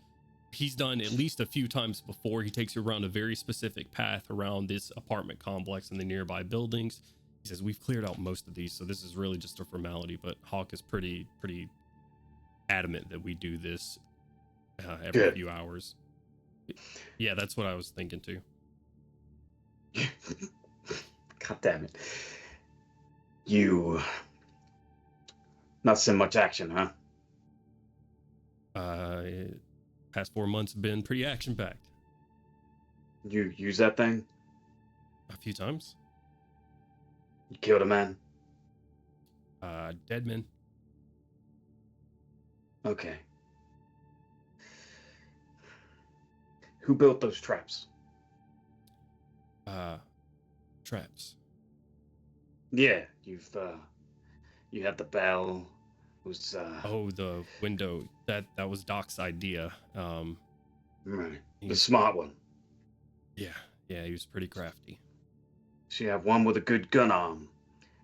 he's done at least a few times before. He takes you around a very specific path around this apartment complex and the nearby buildings. He says, we've cleared out most of these, so this is really just a formality, but Hawk is pretty adamant that we do this every few hours. Yeah, that's what I was thinking too. God damn it. You... Not so much action, huh? Past 4 months have been pretty action-packed. You use that thing? A few times. You killed a man? Dead men. Okay. Who built those traps? Traps. Yeah, you had the bell. Was Oh, the window. That was Doc's idea. right. The smart one. Yeah, he was pretty crafty. So you have one with a good gun arm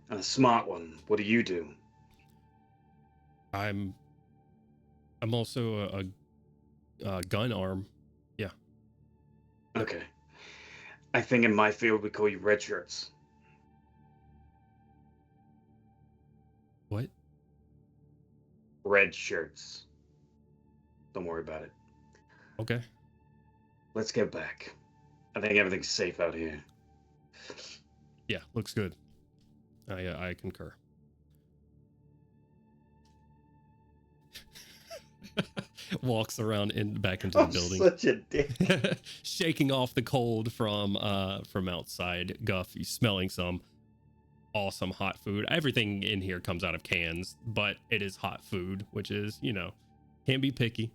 and a smart one. What do you do? I'm also a gun arm. Yeah. Okay. I think in my field we call you red shirts. What? Red shirts. Don't worry about it. Okay. Let's get back. I think everything's safe out here. Yeah, looks good. I concur. Walks around back into the building. Such a dick. Shaking off the cold from outside. Guff, you smelling some awesome hot food. Everything in here comes out of cans, but it is hot food, which is, can be picky.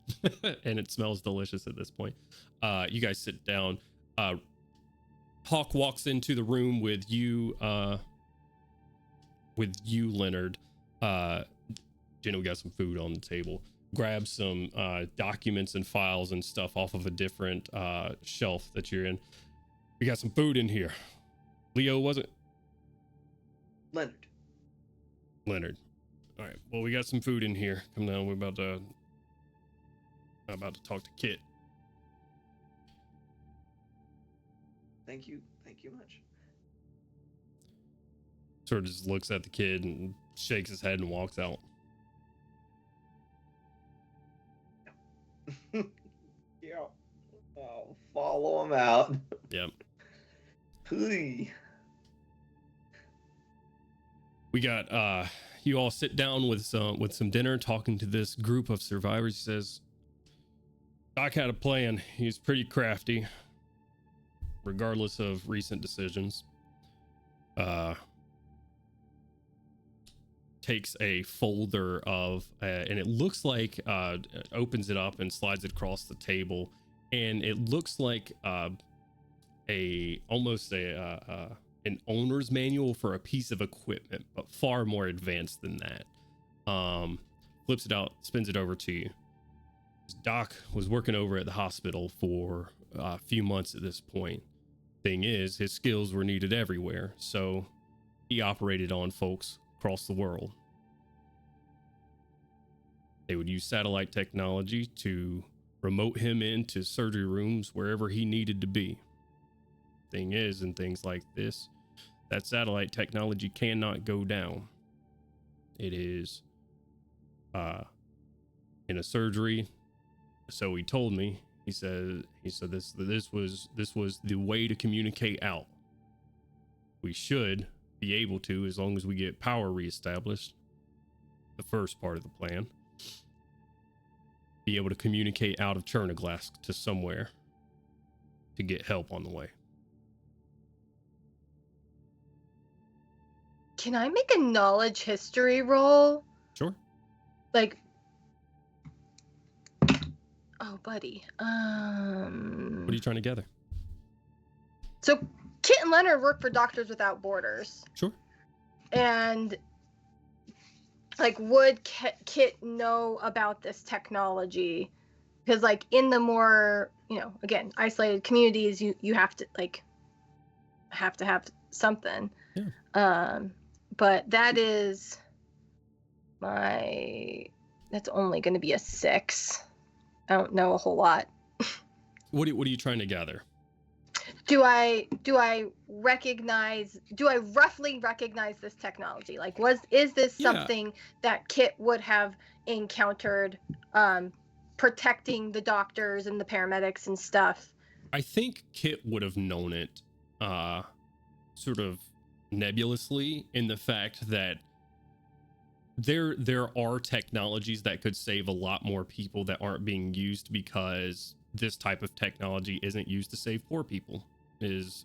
And it smells delicious at this point. You guys sit down. Hawk walks into the room with you, Leonard. We got some food on the table. Grab some documents and files and stuff off of a different shelf that you're in. We got some food in here. Leo, was it? Leonard. All right. Well, we got some food in here. Come down. We're about to talk to Kit. Thank you much. Sort of just looks at the kid and shakes his head and walks out. Yeah. I'll follow him out. Yep. Hey. We got you all sit down with some dinner, talking to this group of survivors. He says, Doc had a plan. He's pretty crafty, regardless of recent decisions. Takes a folder of and it looks like opens it up and slides it across the table, and it looks like almost an owner's manual for a piece of equipment, but far more advanced than that. Flips it out, spins it over to you. Doc was working over at the hospital for a few months at this point. Thing is, his skills were needed everywhere, so he operated on folks across the world. They would use satellite technology to remote him into surgery rooms wherever he needed to be. Thing is, in things like this, that satellite technology cannot go down. It is in a surgery. So he told me. He said this was the way to communicate out. We should be able to, as long as we get power reestablished. The first part of the plan. Be able to communicate out of Chernoglass to somewhere to get help on the way. Can I make a knowledge history roll? Sure. Like, oh, buddy. What are you trying to gather? So Kit and Leonard work for Doctors Without Borders. Sure. And like, would Kit know about this technology? Because like in the more, again, isolated communities, you have to have something. Yeah. But that's only going to be a 6. I don't know a whole lot. What are you trying to gather? Do I roughly recognize this technology? Like, is this something that Kit would have encountered, protecting the doctors and the paramedics and stuff? I think Kit would have known it, sort of nebulously, in the fact that there are technologies that could save a lot more people that aren't being used because this type of technology isn't used to save poor people. Is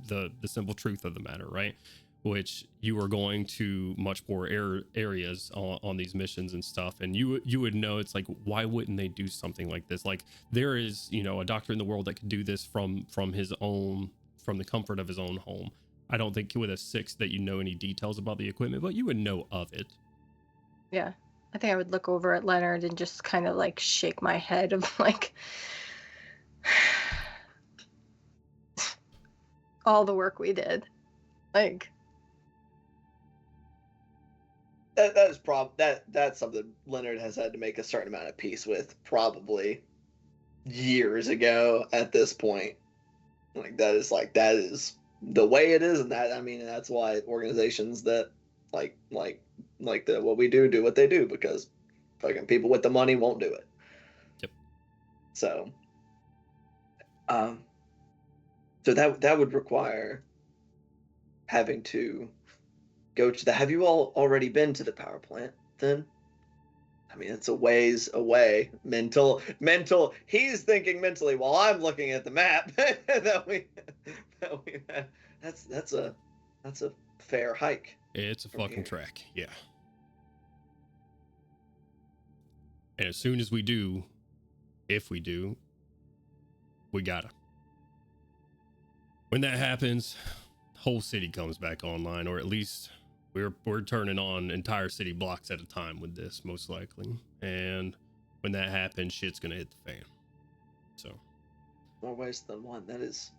the simple truth of the matter, right? Which you are going to much poorer areas on these missions and stuff, and you would know. It's like, why wouldn't they do something like this? Like, there is a doctor in the world that could do this from the comfort of his own home. I don't think with a 6 that you know any details about the equipment, but you would know of it. Yeah, I think I would look over at Leonard and just kind of like shake my head of like all the work we did. Like, that's something Leonard has had to make a certain amount of peace with, probably years ago at this point. That is the way it is, and that's why organizations that like what we do what they do, because fucking people with the money won't do it. Yep. So that would require having to go to have you all already been to the power plant then? It's a ways away. Mental. He's thinking mentally while I'm looking at the map. That's a fair hike. It's a fucking track, yeah. And as soon as we do, if we do, we gotta. When that happens, the whole city comes back online, or at least we're turning on entire city blocks at a time with this, most likely. And when that happens, shit's gonna hit the fan. So more ways than one. That is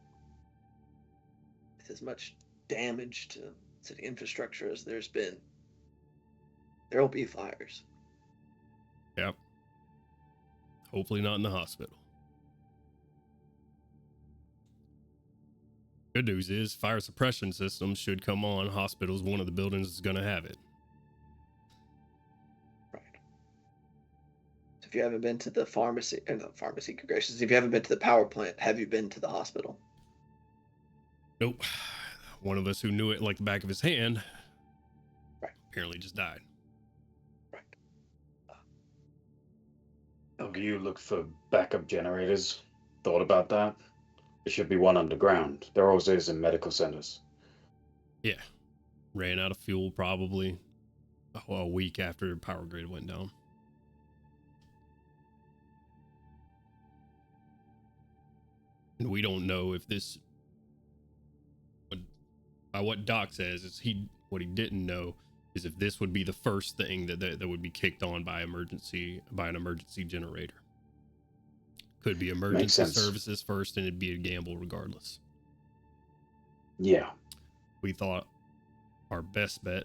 with as much damage to city infrastructure as there's been. There will be fires. Yep. Hopefully not in the hospital. Good news is fire suppression systems should come on. Hospital's one of the buildings that's going to have it. Right. So if you haven't been to the pharmacy, good gracious, if you haven't been to the power plant, have you been to the hospital? Nope. One of us who knew it like the back of his hand, right, apparently just died. Right. Have you looked for backup generators? Thought about that? There should be one underground. There always is in medical centers. Yeah. Ran out of fuel probably a week after the power grid went down. And we don't know if this, by what Doc says, is what he didn't know is if this would be the first thing that would be kicked on by an emergency generator. Could be emergency services first, and it'd be a gamble regardless. Yeah. We thought our best bet,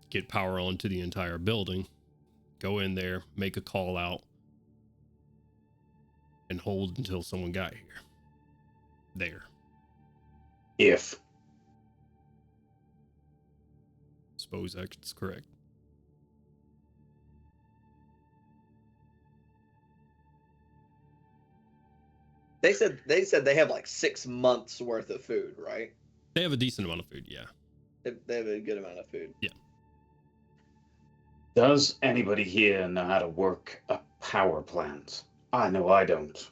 get power on to the entire building, go in there, make a call out, and hold until someone got here. There. If. Suppose that's correct. They said they have like 6 months worth of food, right? They have a decent amount of food, yeah. They have a good amount of food. Does anybody here know how to work a power plant? I know I don't.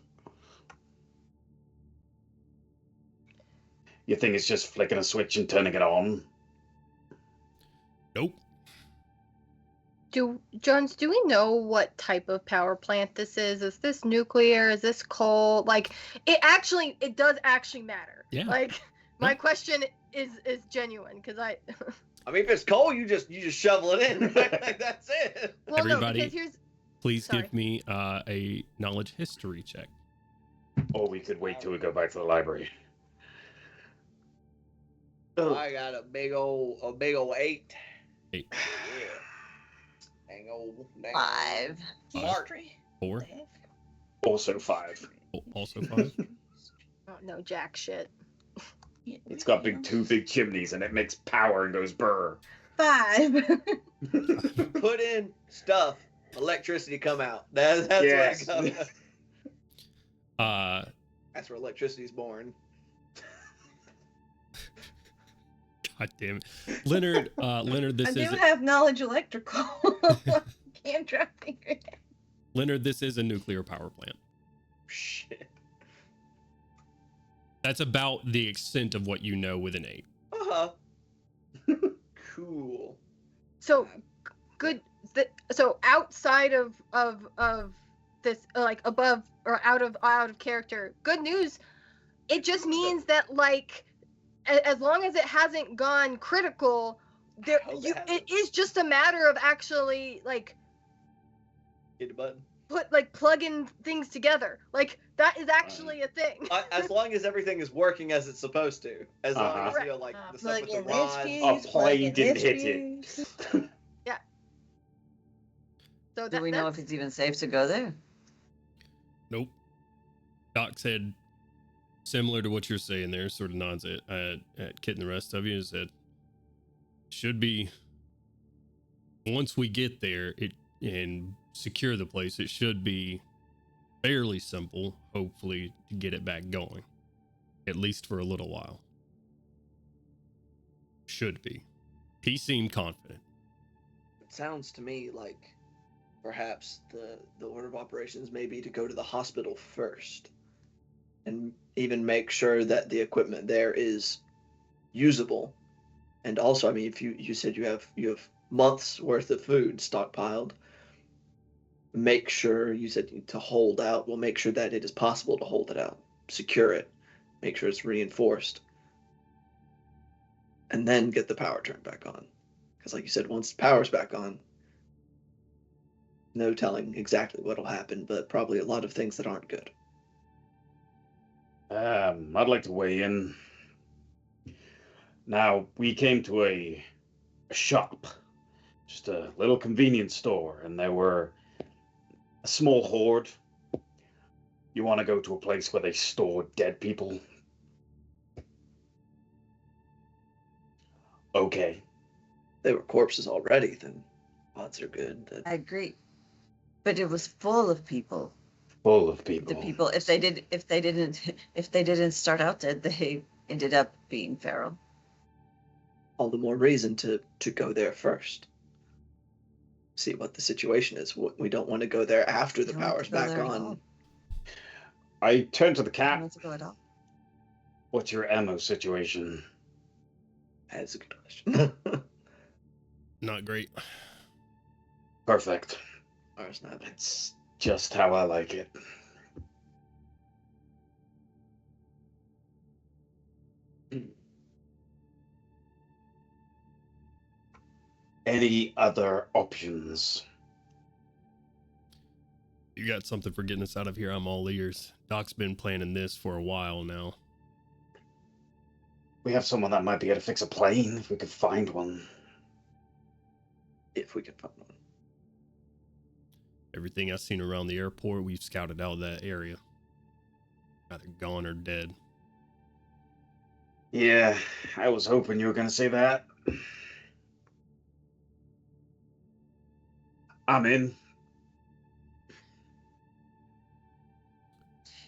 You think it's just flicking a switch and turning it on? Nope. Jones, do we know what type of power plant this is? Is this nuclear? Is this coal? Like, it does actually matter. Yeah. Like, my Yeah. question is genuine because I. I mean, if it's coal, you just shovel it in. Like, that's it. Well, Everybody- no, because here's. Please Sorry. give me a knowledge history check. Or we could wait till we go back to the library. I got a big old 8. 8. Yeah. Dang old. 5. Smart. 4. Also 5. Also 5. Oh, no, jack shit. It's got two big chimneys and it makes power and goes brr. 5. Put in stuff. Electricity come out. That's Yes. where it comes. Uh, That's where electricity's born. God damn it, Leonard. Leonard, I this do is have knowledge electrical. Can't drop finger. Leonard. This is a nuclear power plant. Shit. That's about the extent of what you know with an 8. Uh-huh. Cool. So good. So outside of this, like above or out of character. Good news. It just means that like, as long as it hasn't gone critical, it is just a matter of actually like Hit the button. plugging things together. Like that is actually a thing. As long as everything is working as it's supposed to. As long as, you know, like the stuff Plug with the in this rods. fuse, A plug plane in didn't this hit it. fuse. So Do we know if it's even safe to go there? Nope. Doc said, similar to what you're saying there, sort of nods at Kit and the rest of you, is that should be, once we get there and secure the place, it should be fairly simple, hopefully, to get it back going. At least for a little while. Should be. He seemed confident. It sounds to me like perhaps the order of operations may be to go to the hospital first and even make sure that the equipment there is usable. And also, I mean, if you said you have months worth of food stockpiled, make sure, you said to hold out, well, make sure that it is possible to hold it out, secure it, make sure it's reinforced, and then get the power turned back on. Because like you said, once the power's back on, no telling exactly what'll happen, but probably a lot of things that aren't good. I'd like to weigh in. Now, we came to a shop, just a little convenience store, and there were a small horde. You want to go to a place where they store dead people? Okay. They were corpses already, then odds are good that I agree. But it was full of people. Full of people. The people, if they didn't start out dead, they ended up being feral. all the more reason to go there first. See what the situation is. We don't want to go there after the Don't want power's to go back there at on. all. I turned to the I cat. don't want to go at all. What's your ammo situation? That's a good question. Not great. Perfect. Ours not. That's just how I like it. Any other options? You got something for getting us out of here, I'm all ears. Doc's been planning this for a while now. We have someone that might be able to fix a plane if we could find one. If we can find one. Everything I've seen around the airport, we've scouted out that area. Either gone or dead. Yeah, I was hoping you were going to say that. I'm in.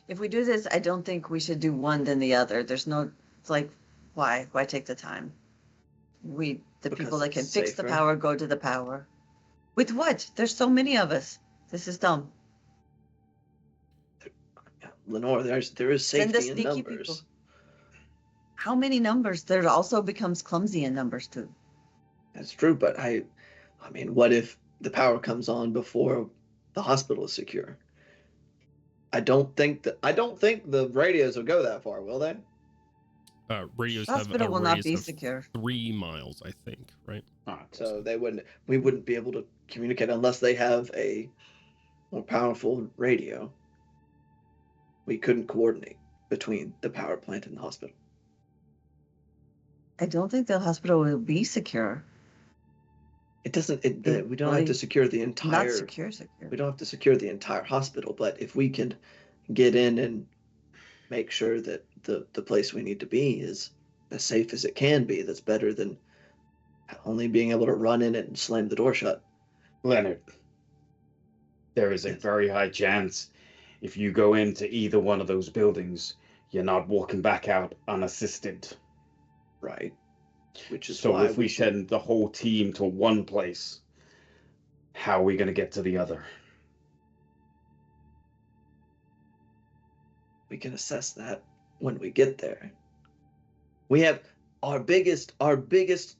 if we do this, I don't think we should do one then the other. There's no, it's like, why take the time? The Because people that can it's fix the safer. power go to the power. With what? There's so many of us. This is dumb. Lenore, there is Send the safety in sneaky numbers. people. How many numbers? There also becomes clumsy in numbers too. That's true, but I mean, what if the power comes on before the hospital is secure? I don't think the radios will go that far, will they? Radios The have hospital a will not radius be of secure. 3 miles, I think, right? So we wouldn't be able to communicate unless they have a more powerful radio. We couldn't coordinate between the power plant and the hospital. I don't think the hospital will be secure. It doesn't. It We don't have to really- secure the entire. Not secure. We don't have to secure the entire hospital, but if we can get in and make sure that the place we need to be is as safe as it can be, that's better than only being able to run in it and slam the door shut. Leonard, there is a Yes. very high chance if you go into either one of those buildings, you're not walking back out unassisted. Right. Which is So why if we send the whole team to one place, how are we going to get to the other? we can assess that when we get there. We have our biggest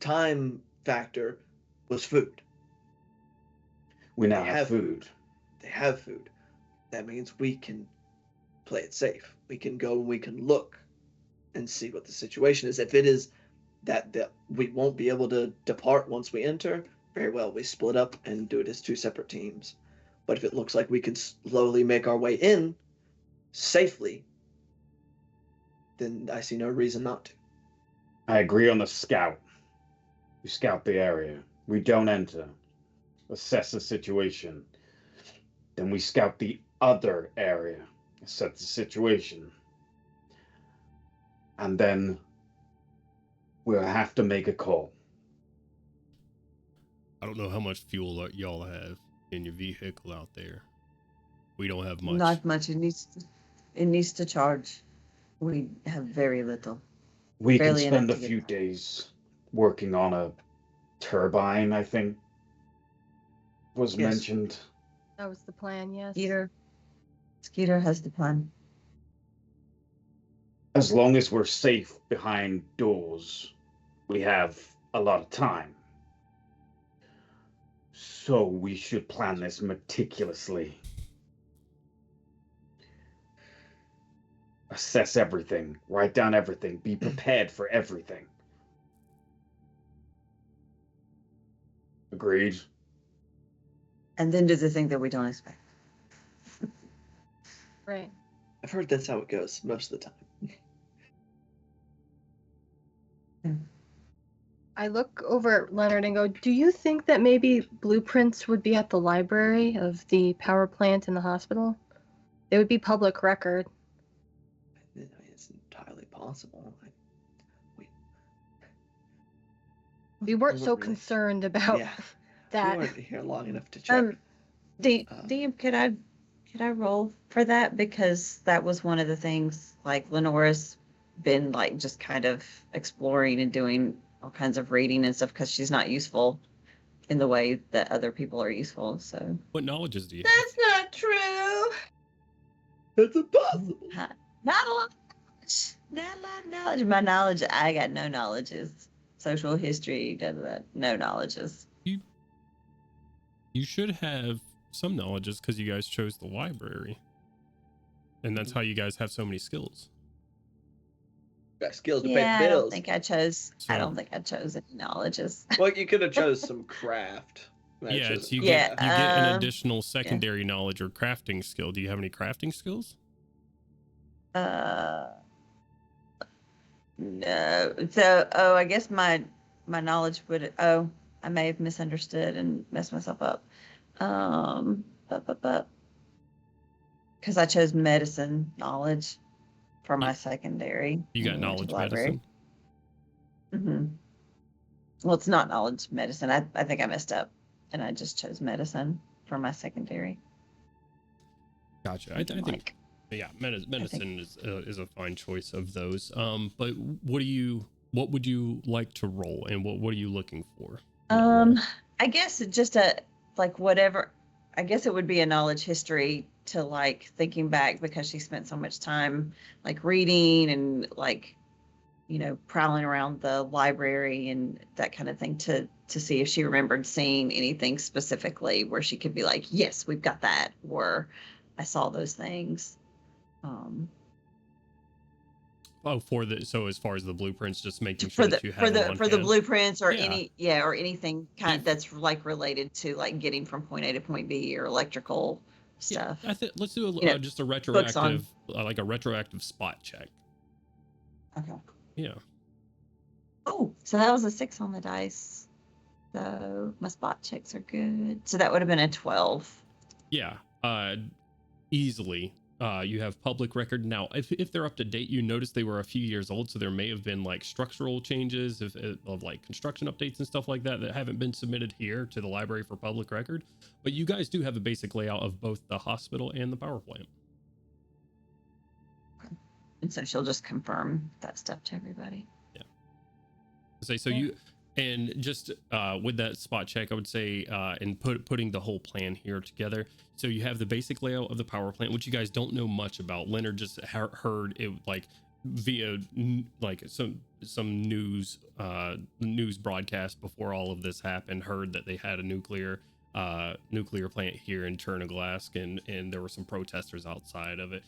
time factor was food. We now They have have food. They have food. That means we can play it safe. We can go and we can look and see what the situation is. If it is that we won't be able to depart once we enter, very well, we split up and do it as 2 separate teams. But if it looks like we can slowly make our way in safely, then I see no reason not to. I agree on the scout. We scout the area. We don't enter. Assess the situation. Then we scout the other area. Assess the situation. And then we'll have to make a call. I don't know how much fuel that y'all have in your vehicle out there. We don't have much. Not much. It needs to charge. We have very little. We can Barely enough spend a to get few by. days working on a turbine, I think was Yes. mentioned. That was the plan, yes. Skeeter has the plan. As long as we're safe behind doors, we have a lot of time. So we should plan this meticulously. Assess everything, write down everything, be prepared for everything. Agreed? And then do the thing that we don't expect. Right. I've heard that's how it goes most of the time. I look over at Leonard and go, do you think that maybe blueprints would be at the library of the power plant and the hospital? They would be public record. I mean, it's entirely possible. We weren't so weren't really- concerned about Yeah, that. we weren't here long enough to check. DM, could I roll for that? Because that was one of the things, like, Lenora's been, like, just kind of exploring and doing all kinds of reading and stuff because she's not useful in the way that other people are useful, so. What knowledges do you have? That's not true. It's impossible. Not a lot of knowledge. Not a lot of knowledge. My knowledge, I got no knowledges. Social history, no knowledges. You should have some knowledges because you guys chose the library. And that's how you guys have so many skills. Got skills to Yeah, pay I the don't bills. think I chose. I So- don't think I chose any knowledges. Well, you could have chose some craft. I Yeah, chose it's, you, Yeah, get, you get an um, additional secondary knowledge or crafting skill. Do you have any crafting skills? No. So, I guess my knowledge would. Oh, I may have misunderstood and messed myself up. Because I chose medicine knowledge for my secondary. You got when we went to knowledge the library. medicine. Well, it's not knowledge medicine. I think I messed up, and I just chose medicine for my secondary. Gotcha. I think Yeah, medicine is a fine choice of those. But what would you like to roll, and what are you looking for? in that roll? I guess just a like whatever. I guess it would be a knowledge history to like thinking back because she spent so much time like reading and like prowling around the library and that kind of thing to see if she remembered seeing anything specifically where she could be like, yes, we've got that, or I saw those things. Oh, so as far as the blueprints, just making sure For that the you for have them on the for the hand. blueprints or Yeah. or anything kind If- that's like related to like getting from point A to point B or electrical Yeah, stuff. I think let's do just a Books on. retroactive, like a retroactive spot check. Okay. Yeah. Oh, so that was a 6 on the dice. So my spot checks are good. So that would have been a 12. Yeah. Easily. You have public record now. If they're up to date, you notice they were a few years old, so there may have been like structural changes of like construction updates and stuff like that haven't been submitted here to the library for public record. But you guys do have a basic layout of both the hospital and the power plant. And so she'll just confirm that stuff to everybody. Yeah. So you and just with that spot check, I would say and putting the whole plan here together. So you have the basic layout of the power plant, which you guys don't know much about. Leonard just heard it like via like some news broadcast before all of this happened. Heard that they had a nuclear plant here in Chernoglask, and there were some protesters outside of it,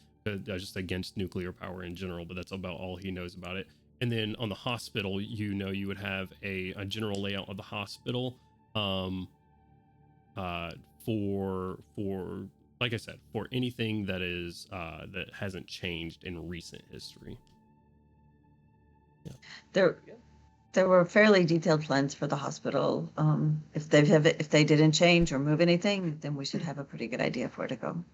just against nuclear power in general. But that's about all he knows about it. And then on the hospital, you would have a general layout of the hospital for like I said, for anything that is that hasn't changed in recent history. Yeah. There were fairly detailed plans for the hospital. If they didn't change or move anything, then we should have a pretty good idea of where to go.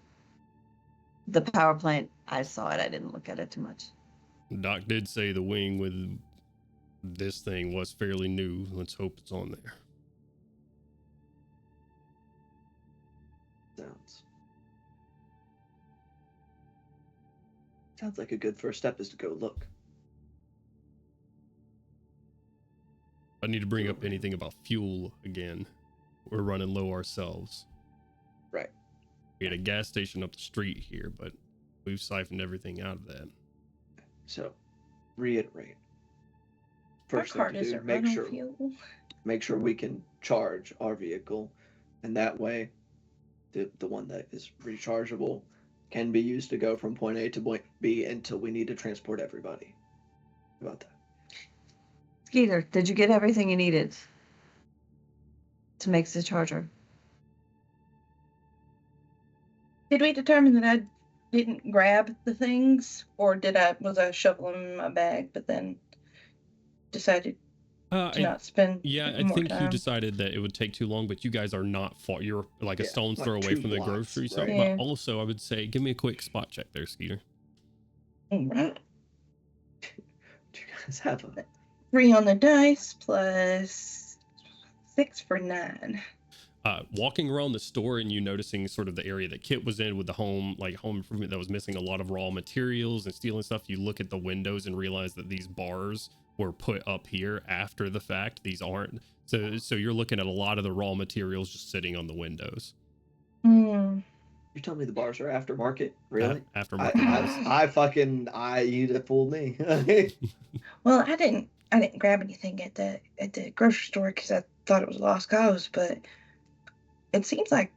The power plant, I saw it. I didn't look at it too much. Doc did say the wing with this thing was fairly new. Let's hope it's on there. Sounds like a good first step is to go look. I need to bring up anything about fuel again. We're running low ourselves. Right. We had a gas station up the street here, but we've siphoned everything out of that. So, reiterate. Our First car thing to do, doesn't run on fuel. make sure we can charge our vehicle, and that way, the one that is rechargeable can be used to go from point A to point B until we need to transport everybody. How about that? Skeeter, did you get everything you needed to make the charger? Did we determine that I didn't grab the things, or was I shoveling them in my bag, but then decided to not spend I more think time? you decided that it would take too long, but you guys are not far. You're like a stone's like throw away 2 from the blocks, grocery store. right? Yeah. But also, I would say, give me a quick spot check there, Skeeter. All right. Do you guys have a 3 on the dice plus 6 for 9. Walking around the store and you noticing sort of the area that Kit was in with the home improvement that was missing a lot of raw materials and steel and stuff, you look at the windows and realize that these bars were put up here after the fact. These aren't. So you're looking at a lot of the raw materials just sitting on the windows. Hmm. You tell me the bars are aftermarket? Really? Aftermarket bars. You fooled me. Well, I didn't grab anything at the grocery store because I thought it was a lost cause, but it seems like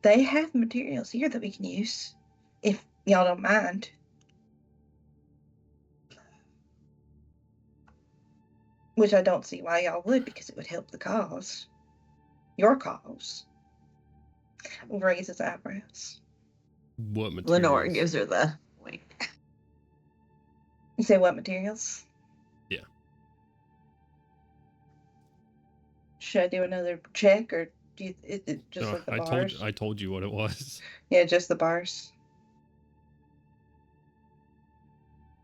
they have materials here that we can use, if y'all don't mind. Which I don't see why y'all would, because it would help the cause. Your cause. Raise his eyebrows. What materials? Lenore gives her the wink. You say what materials? Yeah. Should I do another check, or do you it just No, like the bars? I told you what it was. Yeah, just the bars.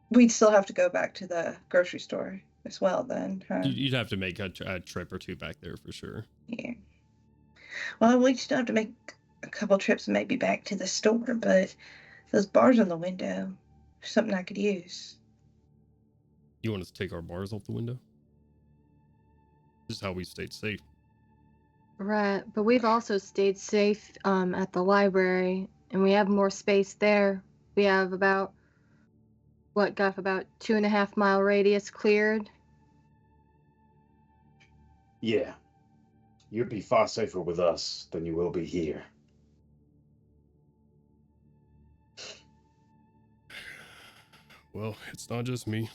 We'd still have to go back to the grocery store as well then, huh? You'd have to make a trip or two back there for sure. Yeah. Well, we still have to make a couple trips maybe back to the store, but Those bars on the window. Something I could use. You want us to take our bars off the window? This is how we stayed safe. Right, but we've also stayed safe at the library, and we have more space there. We have about, what, Guff, about 2.5 mile radius cleared. Yeah. You'd be far safer with us than you will be here. Well, it's not just me.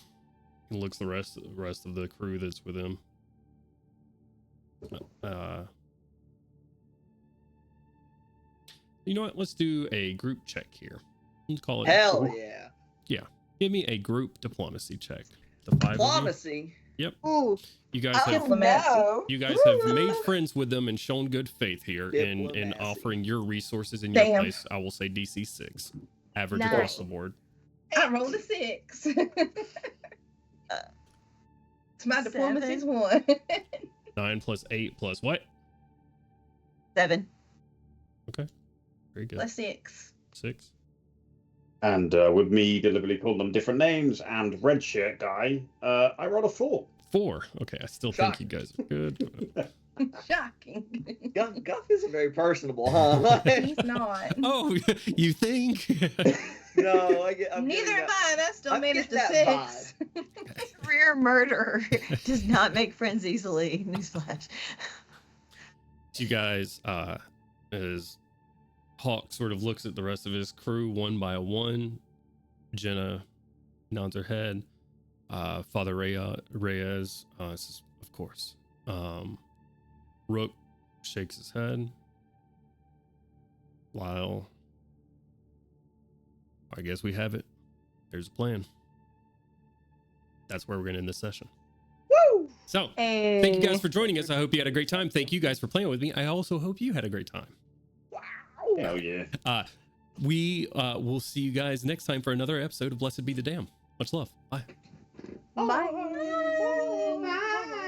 He looks the rest of the crew that's with him. You know what? Let's do a group check here. Let's call it. Hell yeah. Yeah. Give me a group diplomacy check. The 5 of you. Diplomacy. Yep. Ooh, You guys Oh, have no. you guys have made friends with them and shown good faith here in Diplomacy. offering your resources in your Damn. place. I will say DC 6. Average Nice. across the board. I rolled a 6. It's my diplomacy's 1. 9 plus 8 plus what? 7. Very good. Plus 6. 6. And with me deliberately calling them different names and red shirt guy, I rolled a 4. 4. Okay, I still think you guys are good. Shocking. Guff isn't very personable, huh? He's not. Oh, you think? No, I'm Neither getting am that. I, and I still I'm made it to getting that 6. Career murderer does not make friends easily. Newsflash. You guys, as Hawk sort of looks at the rest of his crew one by one, Jenna nods her head. Father Reyes says, of course. Rook shakes his head. Lyle, I guess we have it. There's a plan. That's where we're going to end this session. Woo! So, hey. thank you guys for joining us. I hope you had a great time. Thank you guys for playing with me. I also hope you had a great time. Wow. Hell yeah. We will see you guys next time for another episode of Blessed Be the Dam. Much love. Bye. Bye. Bye.